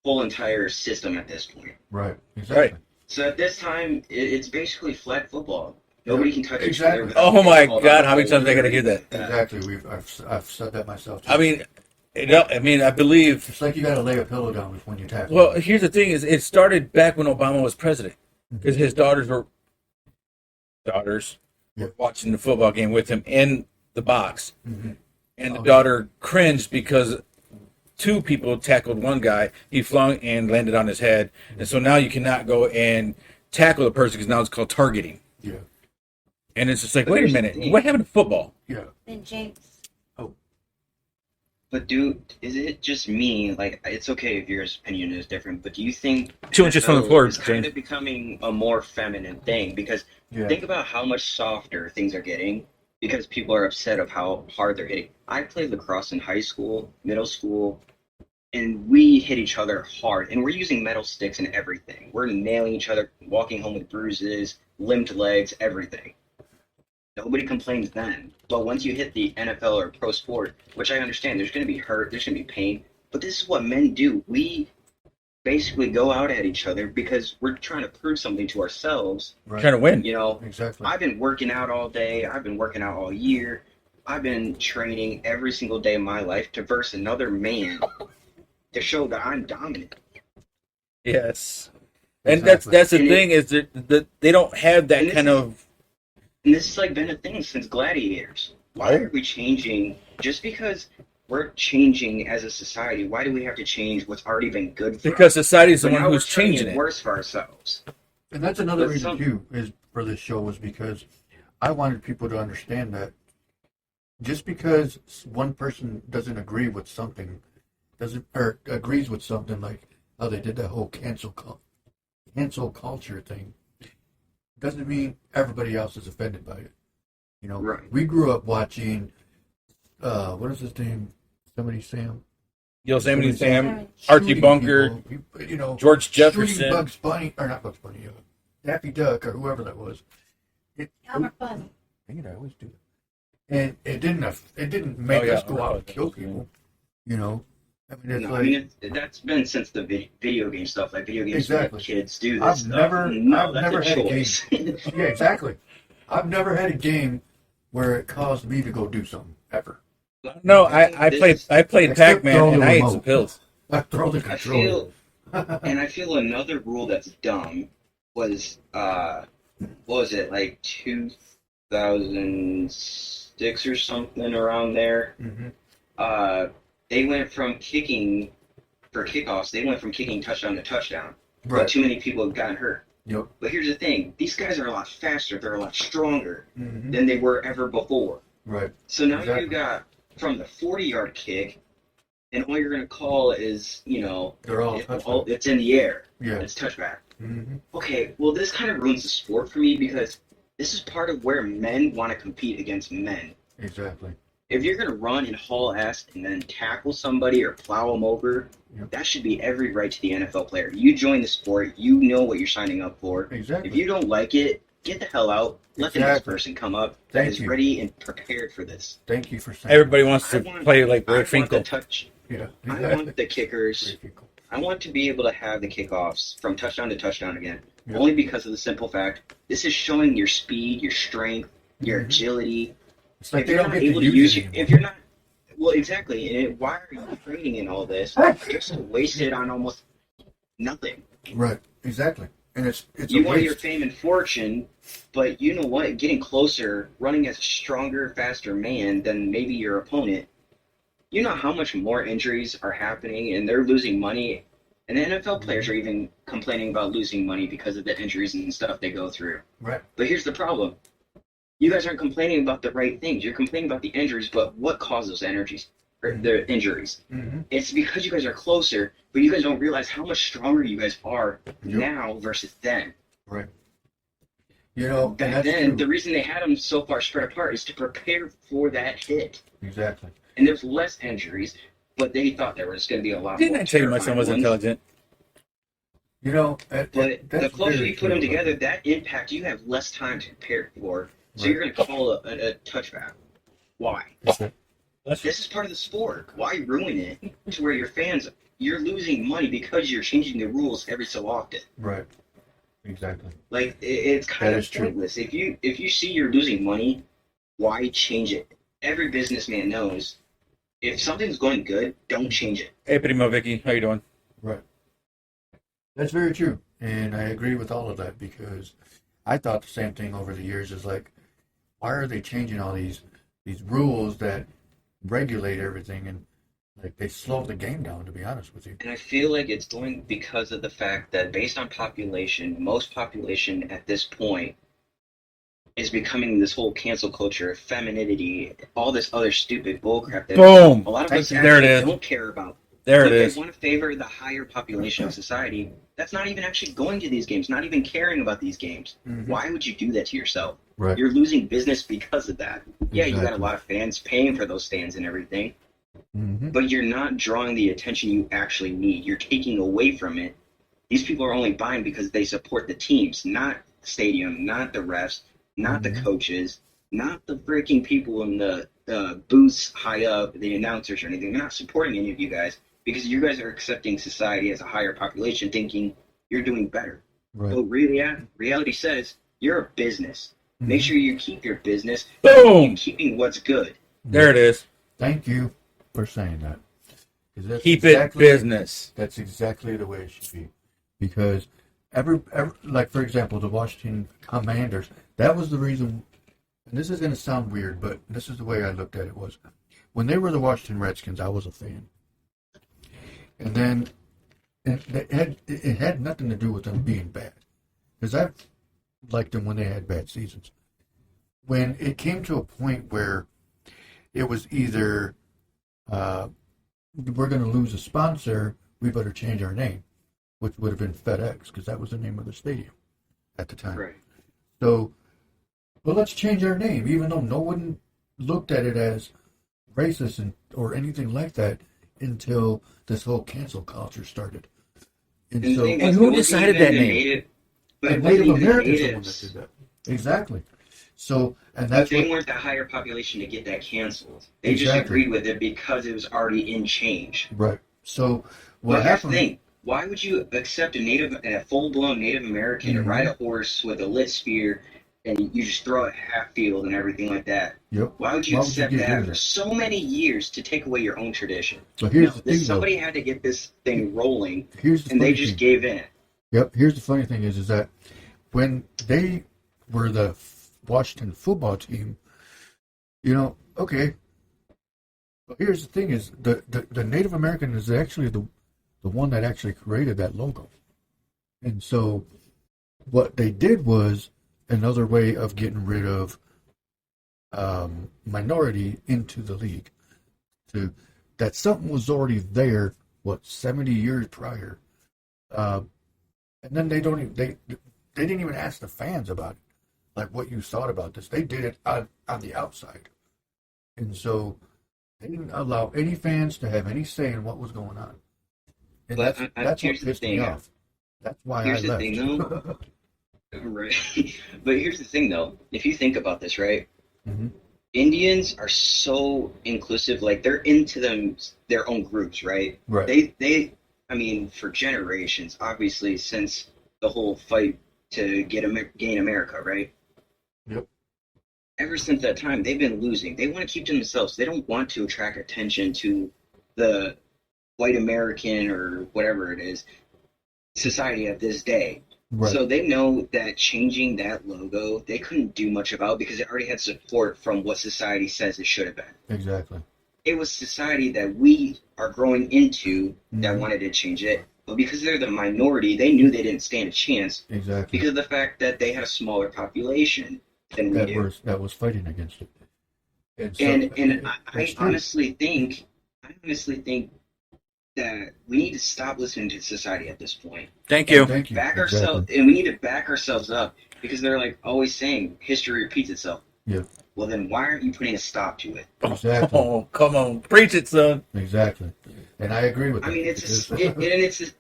whole entire system at this point. Right. Exactly. So at this time, it's basically flag football. Nobody can touch each Exactly. other. without Oh getting my called God, out. how many times I gotta hear that? Exactly. I've said that myself too. I mean, I believe. It's like you got to lay a pillow down when you tap. Well, here's the thing: is it started back when Obama was president, because his daughters were Yeah. watching the football game with him in the box, Mhm. and the Oh. daughter cringed because two people tackled one guy. He flung and landed on his head, and so now you cannot go and tackle the person because now it's called targeting. Yeah. And it's just like, But wait a here's the minute, thing. what happened to football? Yeah. Then James. But dude, is it just me? Like, it's okay if your opinion is different, but do you think 2 inches from the floor, is kind James. of becoming a more feminine thing? Because Yeah. think about how much softer things are getting because people are upset of how hard they're hitting. I played lacrosse in high school, middle school, and we hit each other hard, and we're using metal sticks and everything. We're nailing each other, walking home with bruises, limped legs, everything. Nobody complains then. But once you hit the NFL or pro sport, which I understand, there's going to be hurt, there's going to be pain. But this is what men do. We basically go out at each other because we're trying to prove something to ourselves. Right. Trying to win. You know, Exactly. I've been working out all day. I've been working out all year. I've been training every single day of my life to verse another man to show that I'm dominant. Yes, and Exactly. that's the And thing is that they don't have that And this kind is- of. And this has like been a thing since gladiators. Why are we changing? Just because we're changing as a society, why do we have to change what's already been good for Because us? society is the But one now who's we're turning changing it. worse for ourselves. And that's another But reason some- too is for this show was because I wanted people to understand that just because one person doesn't agree with something, doesn't or agrees with something like how they did that whole cancel culture thing doesn't mean everybody else is offended by it. You know, Right. we grew up watching, what is his name? Somebody Sam? Yosemite Sam, Sam. Archie Shooting Bunker, people, you know, George shooting Jefferson. Bugs Bunny, or not Bugs Bunny, Daffy Duck, or whoever that was. Elmer Fudd. Dang it, I always do that. And it didn't make us go out and kill people. You know, I mean, it's No, like, I mean, that's been since the video game stuff. Like video games, Exactly. make kids do this I've stuff. never That's had a game. choice. Yeah, exactly. I've never had a game where it caused me to go do something ever. No, I played Except Pac-Man throw the and I ate remote. some pills. I throw the I controller. feel another rule that's dumb was what was it, like 2006 or something around there? Mhm. They went from kicking for kickoffs. They went from kicking touchdown to touchdown. But Right. too many people have gotten hurt. Yep. But here's the thing: these guys are a lot faster. They're a lot stronger Mhm. than they were ever before. Right. So now Exactly. you got from the 40-yard kick, and all you're going to call is, They're all touchdowns. it's in the air. Yeah. It's touchback. Mhm. Okay, well, this kind of ruins the sport for me because this is part of where men want to compete against men. Exactly. If you're going to run and haul ass and then tackle somebody or plow them over, Yep. that should be every right to the NFL player. You join the sport, you know what you're signing up for. Exactly. If you don't like it, get the hell out. Let the next Exactly. person come up that Thank is you. ready and prepared for this. Thank you for saying. Everybody wants to I want- play like I Ray want the Finkel. touch. That. Yeah. I Exactly. want the kickers. Very cool. I want to be able to have the kickoffs from touchdown to touchdown again. Yep. Only because of the simple fact this is showing your speed, your strength, your Mhm. agility. It's like If they you're don't not get able to to use use it it, if you're not, well, exactly. And why are you training in all this just to waste it on almost nothing? Right. Exactly. And it's You a want your waste. fame and fortune, but you know what? Getting closer, running as a stronger, faster man than maybe your opponent. You know how much more injuries are happening, and they're losing money. And the NFL players are even complaining about losing money because of the injuries and stuff they go through. Right. But here's the problem. You guys aren't complaining about the right things. You're complaining about the injuries, but what causes those energies? Or the injuries? Mm-hmm. It's because you guys are closer, but you guys don't realize how much stronger you guys are Yep. now versus then. Right. You know, and Back that's then, true. the reason they had them so far spread apart is to prepare for that hit. Exactly. And there's less injuries, but they thought there was going to be a lot Didn't more. I tell you my son was terrifying ones. intelligent? You know, But that's the closer very you put them true. together, that impact, you have less time to prepare for. So Right. you're going to call a touchback. Why? That's This is part of the sport. Why ruin it to where your fans, you're losing money because you're changing the rules every so often. Right. Exactly. Like it's kind That of is true. pointless. If you see you're losing money, why change it? Every businessman knows if something's going good, don't change it. Hey, Primo Vicky, how you doing? Right. That's very true. And I agree with all of that because I thought the same thing over the years is like, why are they changing all these rules that regulate everything and like they slow the game down, to be honest with you. And I feel like it's going because of the fact that based on population, most population at this point is becoming this whole cancel culture, femininity, all this other stupid bullcrap that Boom. a lot of us There it actually is. don't care about. There But it is. They want to favor the higher population of society that's not even actually going to these games, not even caring about these games. Mhm. Why would you do that to yourself? Right. You're losing business because of that. Yeah, you got a Exactly. lot of fans paying for those stands and everything, Mm-hmm. but you're not drawing the attention you actually need. You're taking away from it. These people are only buying because they support the teams, not the stadium, not the refs, not the Mhm. coaches, not the freaking people in the booths high up, the announcers or anything. They're not supporting any of you guys because you guys are accepting society as a higher population, thinking you're doing better. Right. But reality says you're a business. Make sure you keep your business. Boom. And keeping what's good. There it is. Thank you for saying that. 'Cause that's Keep exactly- it business. That's exactly the way it should be. Because every like for example, the Washington Commanders, that was the reason, and this is going to sound weird, but this is the way I looked at it was, when they were the Washington Redskins, I was a fan. And then it had nothing to do with them being bad. Because I liked them when they had bad seasons. When it came to a point where it was either we're going to lose a sponsor, we better change our name. which would have been FedEx, because that was the name of the stadium at the time. Right. So, well, let's change our name, even though no one looked at it as racist or anything like that until this whole cancel culture started. And so, And who decided that name? the Native Americans are the one that did that. Exactly. So, and that's they weren't the higher population to get that canceled. They just agreed with it because it was already in change. Right. So, what happened? Why would you accept a full-blown Native American to ride a horse with a lit spear, and you just throw it half field and everything like that? Yep. Why would you accept that for so many years to take away your own tradition? So here's the thing, somebody had to get this thing rolling, and they just gave in. Yep. Here's the funny thing is that when they were the Washington football team, okay. But here's the thing is the Native American is actually the one that actually created that logo. And so what they did was another way of getting rid of minority into the league. That something was already there, 70 years prior. And then they didn't even ask the fans about it, like what you thought about this. They did it on the outside. And so they didn't allow any fans to have any say in what was going on. And that's what pissed me off. That's why I left. Here's the thing, though. Right. But here's the thing, though. If you think about this, right? Mm-hmm. Indians are so inclusive. Like, they're into their own groups, right? Right. They for generations, obviously, since the whole fight to gain America, right? Yep. Ever since that time, they've been losing. They want to keep to themselves. They don't want to attract attention to the white American or whatever it is society of this day. Right. So they know that changing that logo, they couldn't do much about because it already had support from what society says it should have been. Exactly. It was society that we are growing into that wanted to change it. But because they're the minority, they knew they didn't stand a chance. Exactly. Because of the fact that they had a smaller population than we do. That was fighting against it. I honestly think that we need to stop listening to society at this point. Thank you. Back ourselves, and we need to back ourselves up because they're like always saying history repeats itself. Yeah. Well, then why aren't you putting a stop to it? Exactly. Oh, come on, preach it, son. Exactly. And I agree with that. I mean,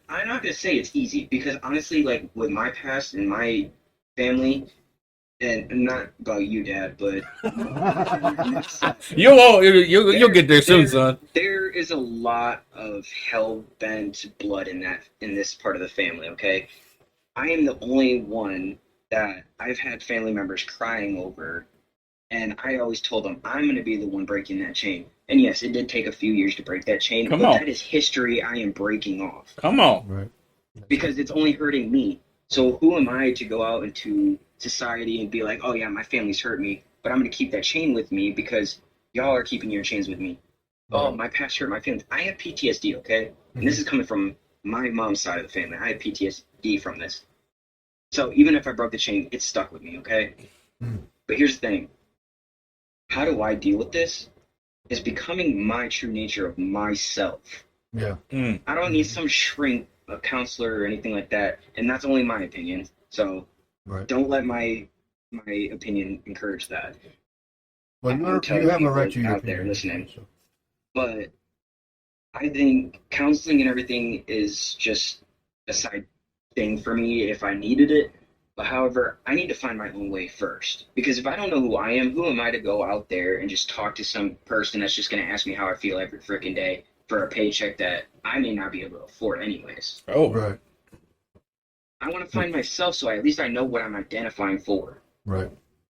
I'm not gonna say it's easy because honestly, like with my past and my family. And not about you, Dad, but you'll get there soon, son. There is a lot of hell-bent blood in this part of the family. Okay, I am the only one that I've had family members crying over, and I always told them I'm going to be the one breaking that chain. And yes, it did take a few years to break that chain, but that is history I am breaking off. Come on, right? Because it's only hurting me. So who am I to go out into society and be like, oh yeah, my family's hurt me, but I'm going to keep that chain with me because y'all are keeping your chains with me. Oh, my past hurt my family. I have PTSD, okay? And this is coming from my mom's side of the family. I have PTSD from this. So even if I broke the chain, it's stuck with me, okay? But here's the thing. How do I deal with this? Is becoming my true nature of myself. Yeah. I don't need some shrink, a counselor or anything like that. And that's only my opinion. So don't let my opinion encourage that. Well, you have a right to your out there listening. So. But I think counseling and everything is just a side thing for me if I needed it. But however, I need to find my own way first. Because if I don't know who I am, who am I to go out there and just talk to some person that's just going to ask me how I feel every freaking day for a paycheck that I may not be able to afford anyways. Oh, right. I want to find myself so at least I know what I'm identifying for. Right.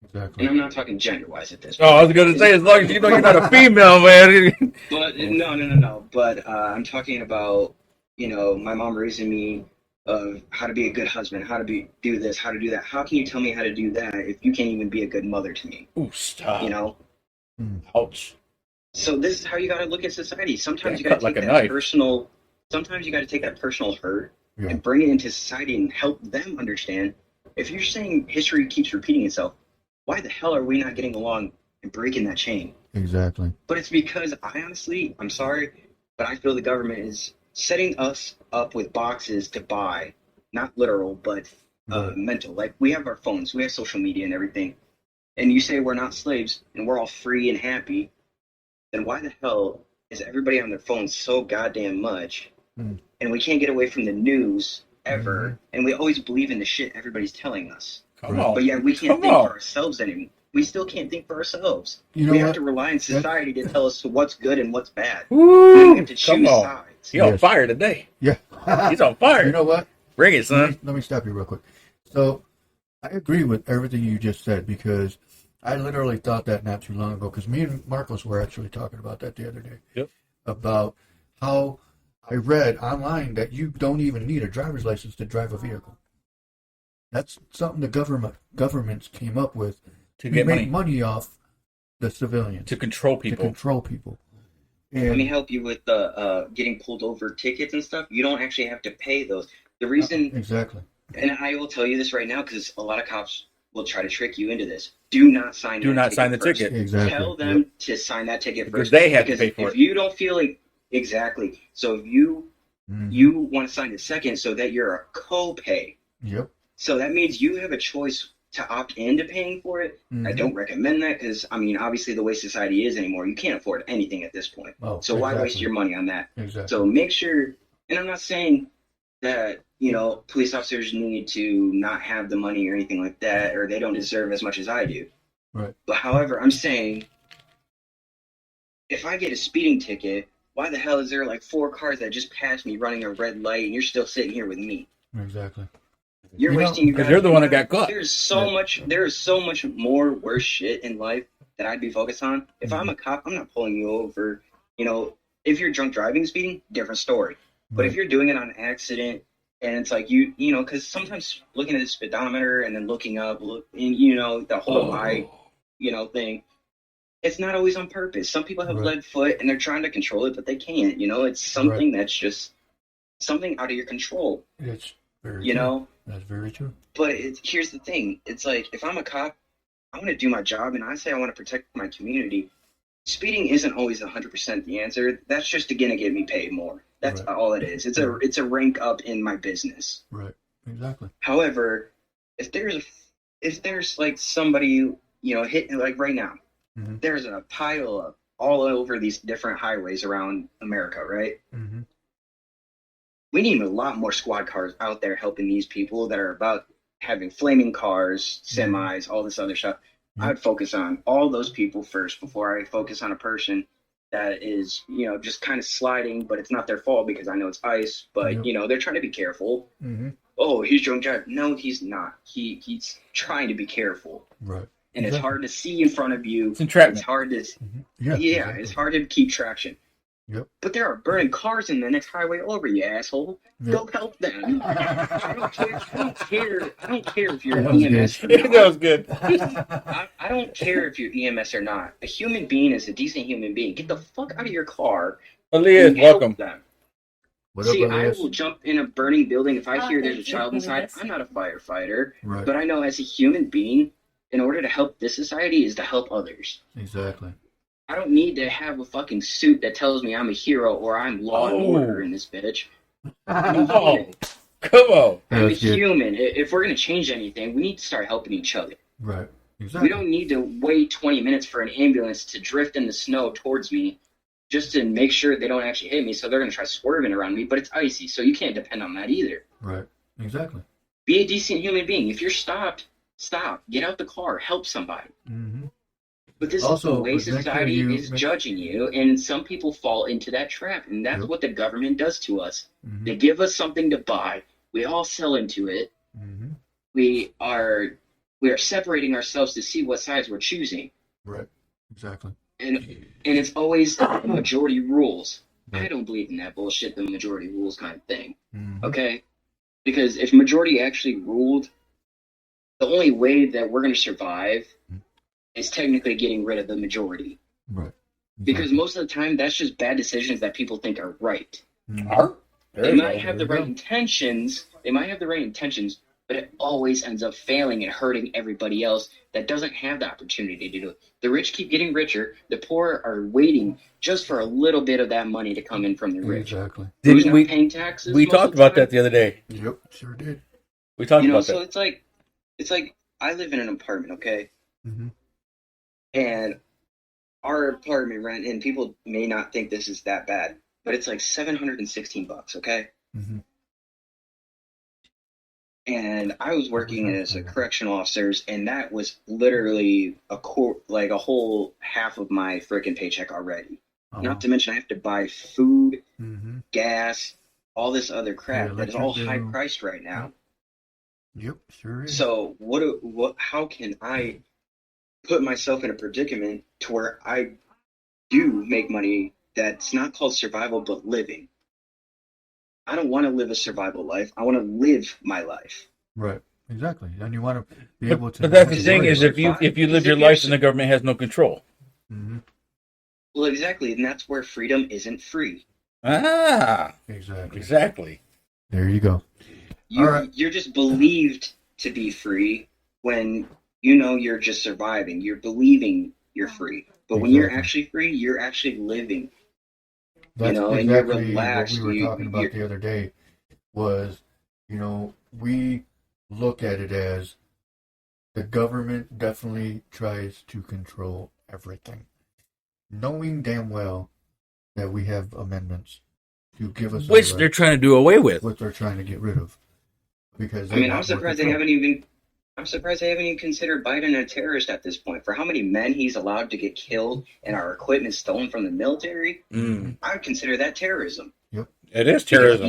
Exactly. And I'm not talking gender-wise at this point. Oh, I was going to say, as long as you know you're not a female, man. But no. But I'm talking about, my mom raising me of how to be a good husband, how to do this, how to do that. How can you tell me how to do that if you can't even be a good mother to me? Ooh, stop. Ouch. So this is how you got to look at society. Sometimes you got to take that personal. Sometimes you got to take that personal hurt and bring it into society and help them understand. If you're saying history keeps repeating itself, why the hell are we not getting along and breaking that chain? Exactly. But it's because I'm sorry, but I feel the government is setting us up with boxes to buy, not literal, but mental. Like, we have our phones, we have social media and everything, and you say we're not slaves and we're all free and happy, then why the hell is everybody on their phones so goddamn much, and we can't get away from the news ever, and we always believe in the shit everybody's telling us? Come on. But yeah, we can't think for ourselves anymore. We still can't think for ourselves. You know we what? have to rely on society to tell us what's good and what's bad. Woo! We have to choose sides. He on fire today. Yeah. He's on fire. You know what? Bring it, son. Let me stop you real quick. So, I agree with everything you just said because I literally thought that not too long ago because me and Marcos were actually talking about that the other day. Yep. About how I read online that you don't even need a driver's license to drive a vehicle. That's something the governments came up with To get make money off the civilians. To control people. To control people. And Let me help you with the getting pulled over tickets and stuff. You don't actually have to pay those. The reason, exactly. and I will tell you this right now because a lot of cops will try to trick you into this. Do not sign. Do not sign the first. ticket. Exactly. Tell them to sign that ticket Because first. they have to pay for if it. you don't feel like exactly, so if you want to sign the second, so that you're a co-pay. Yep. So that means you have a choice to opt into paying for it. I don't recommend that because, I mean, obviously the way society is anymore, you can't afford anything at this point. Oh, so why waste your money on that? Exactly. So make sure, and I'm not saying that, police officers need to not have the money or anything like that, or they don't deserve as much as I do. Right. But however, I'm saying, if I get a speeding ticket, why the hell is there like 4 cars that just passed me running a red light and you're still sitting here with me? Exactly. You're wasting your because you're the one that got caught. There is so much more worse shit in life that I'd be focused on. If I'm a cop, I'm not pulling you over. If you're drunk driving, speeding, different story. But if you're doing it on accident, and it's like because sometimes looking at the speedometer and then looking up, the whole eye, thing, it's not always on purpose. Some people have lead foot and they're trying to control it, but they can't. It's something that's just something out of your control. It's very true. That's very true. But here's the thing. It's like, if I'm a cop, I want to do my job, and I say I want to protect my community. Speeding isn't always 100% the answer. That's just going to get me paid more. That's all it is. It's a rank up in my business. Right. Exactly. However, if there's like somebody, hitting, like right now, there's a pile of all over these different highways around America, right? Mm-hmm. We need a lot more squad cars out there helping these people that are about having flaming cars, semis, all this other stuff. I would focus on all those people first before I focus on a person that is, just kind of sliding, but it's not their fault because I know it's ice, but, they're trying to be careful. Mm-hmm. Oh, he's drunk driving. No, he's not. He's trying to be careful. Right. And it's hard to see in front of you. It's entrapment. It's hard to, exactly. It's hard to keep traction. Yep. But there are burning cars in the next highway over, you asshole. Yep. Go help them. I don't care if you're EMS or not. That was good. I don't care if you're EMS or not. A human being is a decent human being. Get the fuck out of your car. Elias, welcome. Them. What up, See, Elias? I will jump in a burning building if I hear there's a child inside. I'm not a firefighter. Right. But I know as a human being, in order to help this society is to help others. Exactly. I don't need to have a fucking suit that tells me I'm a hero or I'm law and order in this bitch. I'm a human. Come on. I'm a human. If we're going to change anything, we need to start helping each other. Right. Exactly. We don't need to wait 20 minutes for an ambulance to drift in the snow towards me just to make sure they don't actually hit me, so they're going to try swerving around me, but it's icy, so you can't depend on that either. Right. Exactly. Be a decent human being. If you're stopped, stop. Get out the car. Help somebody. Mm-hmm. But this is the way society is judging you, and some people fall into that trap, and that's what the government does to us. Mm-hmm. They give us something to buy. We all sell into it. Mm-hmm. We are separating ourselves to see what sides we're choosing. Right. Exactly. And it's always majority rules. Right. I don't believe in that bullshit, the majority rules kind of thing. Mm-hmm. Okay? Because if majority actually ruled, the only way that we're going to survive is technically getting rid of the majority. Right. Exactly. Because most of the time, that's just bad decisions that people think are right. Mm-hmm. They might have the right intentions. They might have the right intentions, but but it always ends up failing and hurting everybody else that doesn't have the opportunity to do it. The rich keep getting richer. The poor are waiting just for a little bit of that money to come in from the rich. Exactly. Who's not paying taxes? We most of talked the about time? that the other day. Yep, sure did. We talked about So that. it's like I live in an apartment, okay? Mm-hmm. And our apartment rent, and people may not think this is that bad, but it's like $716, okay? Mm-hmm. And I was working as a correctional officer, and that was literally a whole half of my freaking paycheck already. Not to mention I have to buy food, Mm-hmm. gas, all this other crap Yeah, that is all electric high bill. priced right now. Yep, sure is. So how can I put myself in a predicament to where I do make money that's not called survival but living? I don't want to live a survival life. I want to live my life. Right, exactly. And you want to be able to. But that's the know thing your is, rights. if you live your life and the government has no control. Mm-hmm. Well, exactly, and that's where freedom isn't free. Exactly. There you go. You're just believed to be free when you know you're just surviving. You're believing you're free. But when you're actually free, you're actually living. That's and you're exactly relaxed. what we were talking about the other day was, we look at it as the government definitely tries to control everything, knowing damn well that we have amendments to give us which they're trying to do away with. What they're trying to get rid of. Because I'm surprised they haven't even considered Biden a terrorist at this point. For how many men he's allowed to get killed and our equipment stolen from the military, I would consider that terrorism. Yep, it is terrorism.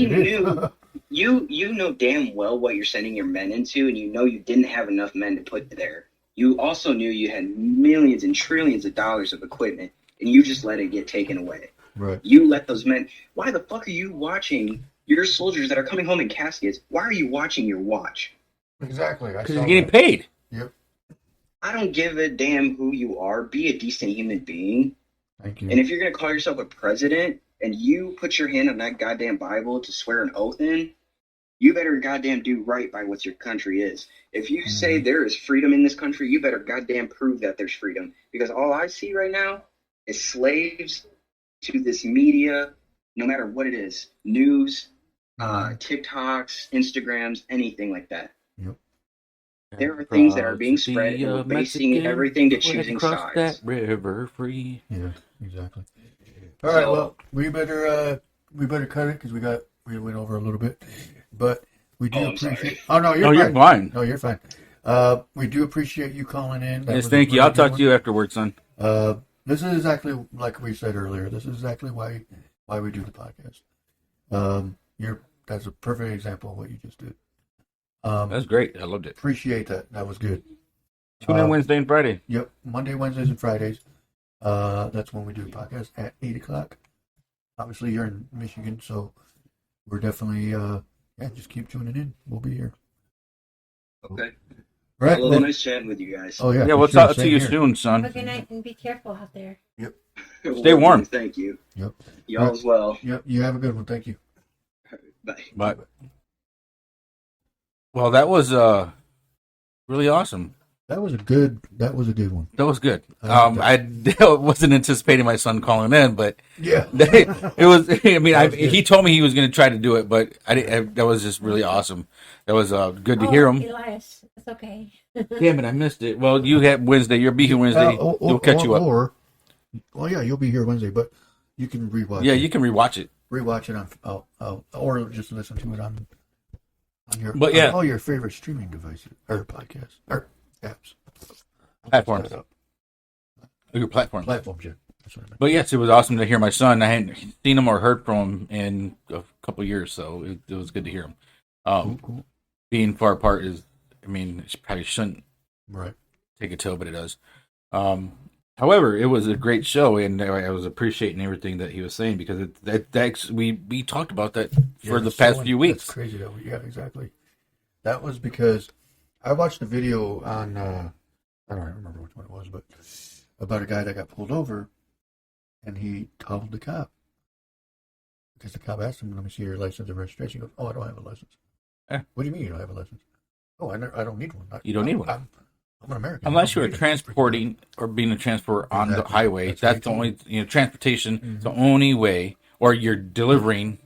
You know damn well what you're sending your men into, and you know you didn't have enough men to put there. You also knew you had millions and trillions of dollars of equipment, and you just let it get taken away. Right. You let those men. Why the fuck are you watching your soldiers that are coming home in caskets? Why are you watching your watch? Exactly. Because you're getting paid. Yep. I don't give a damn who you are. Be a decent human being. Thank you. And if you're going to call yourself a president and you put your hand on that goddamn Bible to swear an oath in, you better goddamn do right by what your country is. If you say there is freedom in this country, you better goddamn prove that there's freedom. Because all I see right now is slaves to this media, no matter what it is. News, TikToks, Instagrams, anything like that. Yep. There are things that are being spread and we're basing everything to choosing sides. That river free. Yeah, exactly. All right, well, we better cut it because we went over a little bit, but we do appreciate. Oh no, you're fine. No, you're fine. We do appreciate you calling in. Yes, thank you. I'll talk to you afterwards, son. This is exactly like we said earlier. This is exactly why we do the podcast. That's a perfect example of what you just did. That's great. I loved it. Appreciate that. That was good. Tune in Wednesday and Friday. Yep, Monday, Wednesdays, and Fridays. That's when we do the podcast at 8 o'clock. Obviously, you're in Michigan, so we're definitely just keep tuning in. We'll be here. Okay. Right. Well, nice chatting with you guys. Oh yeah. Yeah, we'll talk to you soon, son. Have a good night and be careful out there. Yep. Stay warm. Thank you. Yep. Y'all as well. Yep. You have a good one. Thank you. Bye. Bye. Well, that was really awesome. That was a good one. That was good. I wasn't anticipating my son calling in, but yeah, it was. I mean, he told me he was going to try to do it, but that was just really awesome. That was good to hear him. Elias, it's okay. Damn it, I missed it. Well, you had Wednesday. You'll be here Wednesday. We'll catch you up. You'll be here Wednesday, but you can rewatch. Yeah, you can rewatch it. Rewatch it on, or just listen to it on your, on all your favorite streaming devices or podcasts or apps, platforms. Your platforms. Platforms, yeah. That's what I meant. But yes, it was awesome to hear my son. I hadn't seen him or heard from him in a couple of years, so it was good to hear him. Cool. Being far apart it probably shouldn't take a toll, but it does. However, it was a great show, and I was appreciating everything that he was saying because we talked about that for the past few weeks. That's crazy, though. Yeah, exactly. That was because I watched a video on I don't remember which one it was, but about a guy that got pulled over, and he called the cop because the cop asked him, "Let me see your license and registration." He goes, "Oh, I don't have a license." Eh. What do you mean you don't have a license? Oh, I don't need one. You don't need one. I'm an American. Unless you're transporting or being a transporter on the highway. That's the only, transportation is the only way, or you're delivering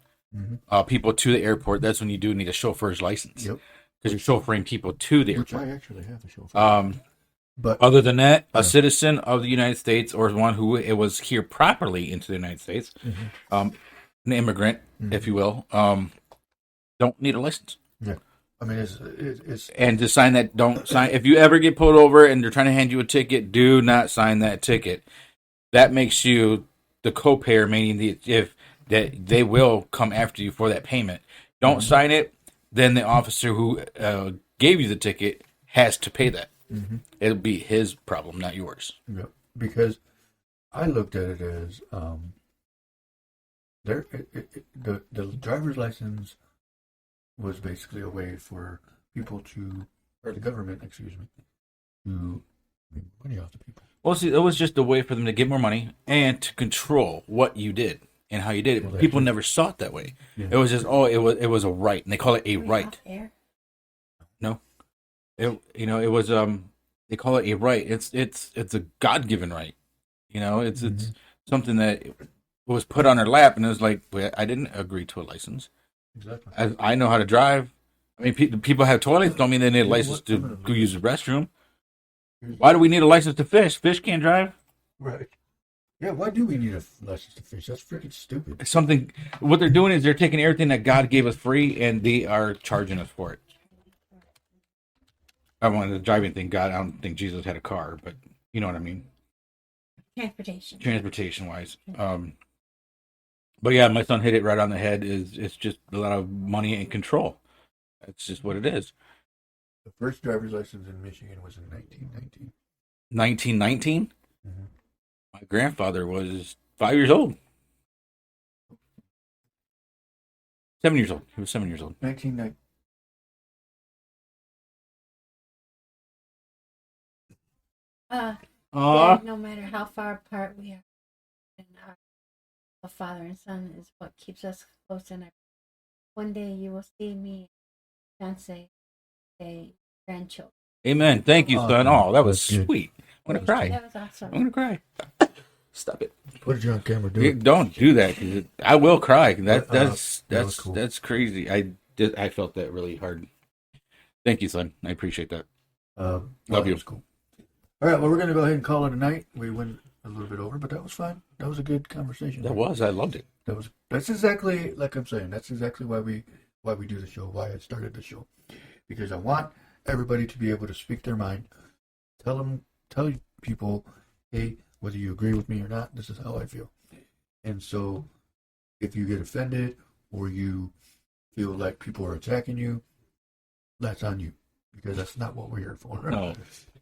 people to the airport. That's when you do need a chauffeur's license. Yep. Because you're chauffeuring people to the Which airport. I actually have a chauffeur. But Other than that, a citizen of the United States or one who it was here properly into the United States, an immigrant, if you will, don't need a license. yeah, I mean, it's And to sign that, don't sign. If you ever get pulled over and they're trying to hand you a ticket, do not sign that ticket. That makes you the co-payer, meaning that they will come after you for that payment. Don't sign it, then the officer who gave you the ticket has to pay that. It'll be his problem, not yours. yeah, because I looked at it as the driver's license was basically a way for people or the government, excuse me, to make money off the people. Well, see, it was just a way for them to get more money and to control what you did and how you did it. Well, People never saw it that way. Yeah. It was just, it was a right, and they call it a right. No, it was they call it a right. It's a God-given right. It's something that was put on her lap, and it was like, well, I didn't agree to a license. Exactly. I know how to drive. I mean, people have toilets. Don't mean they need a license to go use the restroom. Why do we need a license to fish? Fish can't drive. Right. Yeah, why do we need a license to fish? That's freaking stupid. What they're doing is they're taking everything that God gave us free, and they are charging us for it. I wanted the driving thing. God, I don't think Jesus had a car, but you know what I mean. Transportation wise. But yeah, my son hit it right on the head. It's just a lot of money and control. That's just what it is. The first driver's license in Michigan was in 1919. 1919? My grandfather was 5 years old. 7 years old. He was 7 years old. 1919. Yeah, no matter how far apart we are, and our father and son is what keeps us close. And one day you will see me, fiance, a grandchildren. Amen. Thank you, son. Oh, that was That's good. sweet. I'm going to cry. That was awesome. I'm going to cry. Stop it. Put it on camera. Do it. Don't do that. 'Cause I will cry. That's cool. That's crazy. I felt that really hard. Thank you, son. I appreciate that. Love you. That was cool. All right, well, we're going to go ahead and call it a night. We went a little bit over, but that was fine. That was a good conversation. That was. I loved it. That's exactly like I'm saying. That's exactly why we do the show. Why I started the show, because I want everybody to be able to speak their mind. Tell people, hey, whether you agree with me or not, this is how I feel. And so, if you get offended or you feel like people are attacking you, that's on you, because that's not what we're here for. No.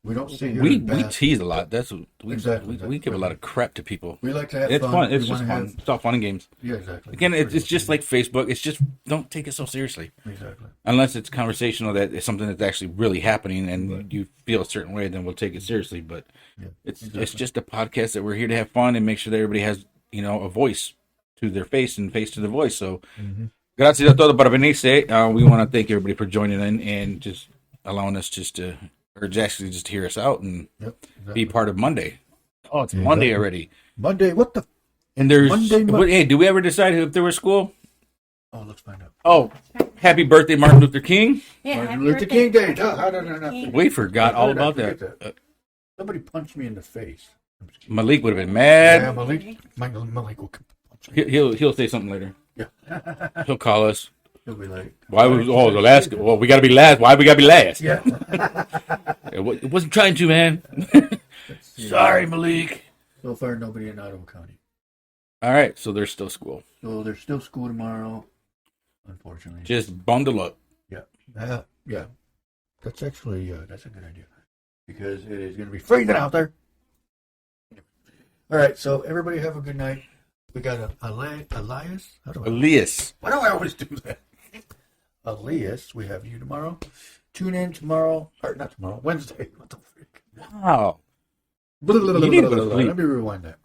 We don't sit here. We tease a lot. That's what Exactly. we give a lot of crap to people. We like to have It's fun. fun. It's We just wanna fun. It's all fun and games. Yeah, exactly. Again, it's just like Facebook. It's just don't take it so seriously. Exactly. Unless it's conversational, that it's something that's actually really happening, and Right. you feel a certain way, then we'll take it seriously. But Yeah, it's exactly. just a podcast that we're here to have fun and make sure that everybody has a voice to their face and face to their voice. So, gracias a todos por venirse. We want to thank everybody for joining in and just allowing us just to hear us out and Yep. be part of Monday. Oh, it's Yeah, Monday exactly. already. Monday. What the? And there's Monday. hey, do we ever decide if there was school? Oh, let's find out. Oh, happy birthday, Martin Luther King. Yeah, Martin happy Luther birthday, King Day. Martin No. Luther King. We forgot all How did I about forget that. that? Somebody punched me in the face. I'm just kidding. Malik would have been mad. Yeah, Malik will punch me. He'll say something later. Yeah. He'll call us. He'll be like, Why was the last? Well, we got to be last. Why we got to be last? yeah. It wasn't trying to, man. Sorry, Malik. So far, nobody in Ottawa County. All right, so there's still school. So there's still school tomorrow, unfortunately. Just bundle up. Yeah. Yeah. That's actually that's a good idea, because it is going to be freezing out there. All right, so everybody have a good night. We got Elias. Elias. Why do I always do that? Elias, we have you tomorrow. Tune in tomorrow, or not tomorrow, Wednesday. What the freak? Wow. Blah, blah, blah, You need to blah, go to blah. sleep. Let me rewind that.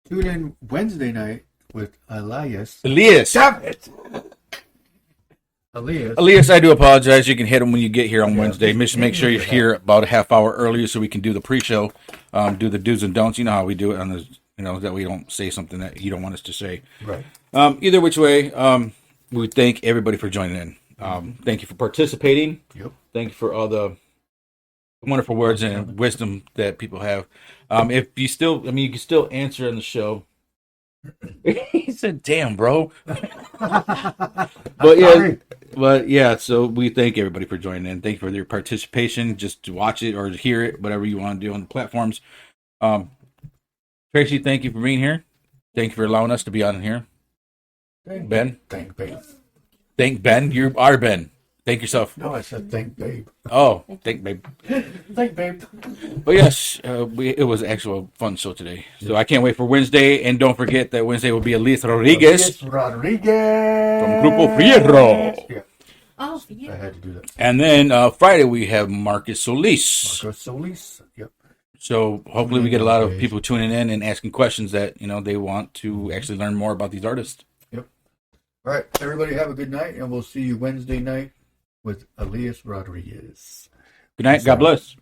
Tune in Wednesday night with Elias. Elias. Stop it! Elias, I do apologize. You can hit him when you get here on Wednesday. Just make sure you're here about a half hour earlier so we can do the pre-show, do the do's and don'ts. You know how we do it on the, that we don't say something that you don't want us to say. Right. Either which way, we thank everybody for joining in. Thank you for participating. Yep. Thank you for all the wonderful words and wisdom that people have. If you still, you can still answer on the show. He said, "Damn, bro." But yeah. So we thank everybody for joining in. Thank you for your participation. Just to watch it or hear it, whatever you want to do on the platforms. Tracy, thank you for being here. Thank you for allowing us to be on here. Ben, Thank Babe. thank Ben. You are Ben. Thank yourself. No, I said thank Babe. Oh, thank babe. Thank Babe. But yes, it was actually a fun show today. So I can't wait for Wednesday. And don't forget that Wednesday will be Elias Rodriguez Rodriguez from Grupo Fierro. Yeah, Oh, I yeah. had to do that. And then Friday we have Marcus Solis. Marcos Solis. Yep. So hopefully we get a lot of people tuning in and asking questions that they want to actually learn more about these artists. Yep. All right, everybody have a good night, and we'll see you Wednesday night with Elias Rodriguez. Good night. God bless.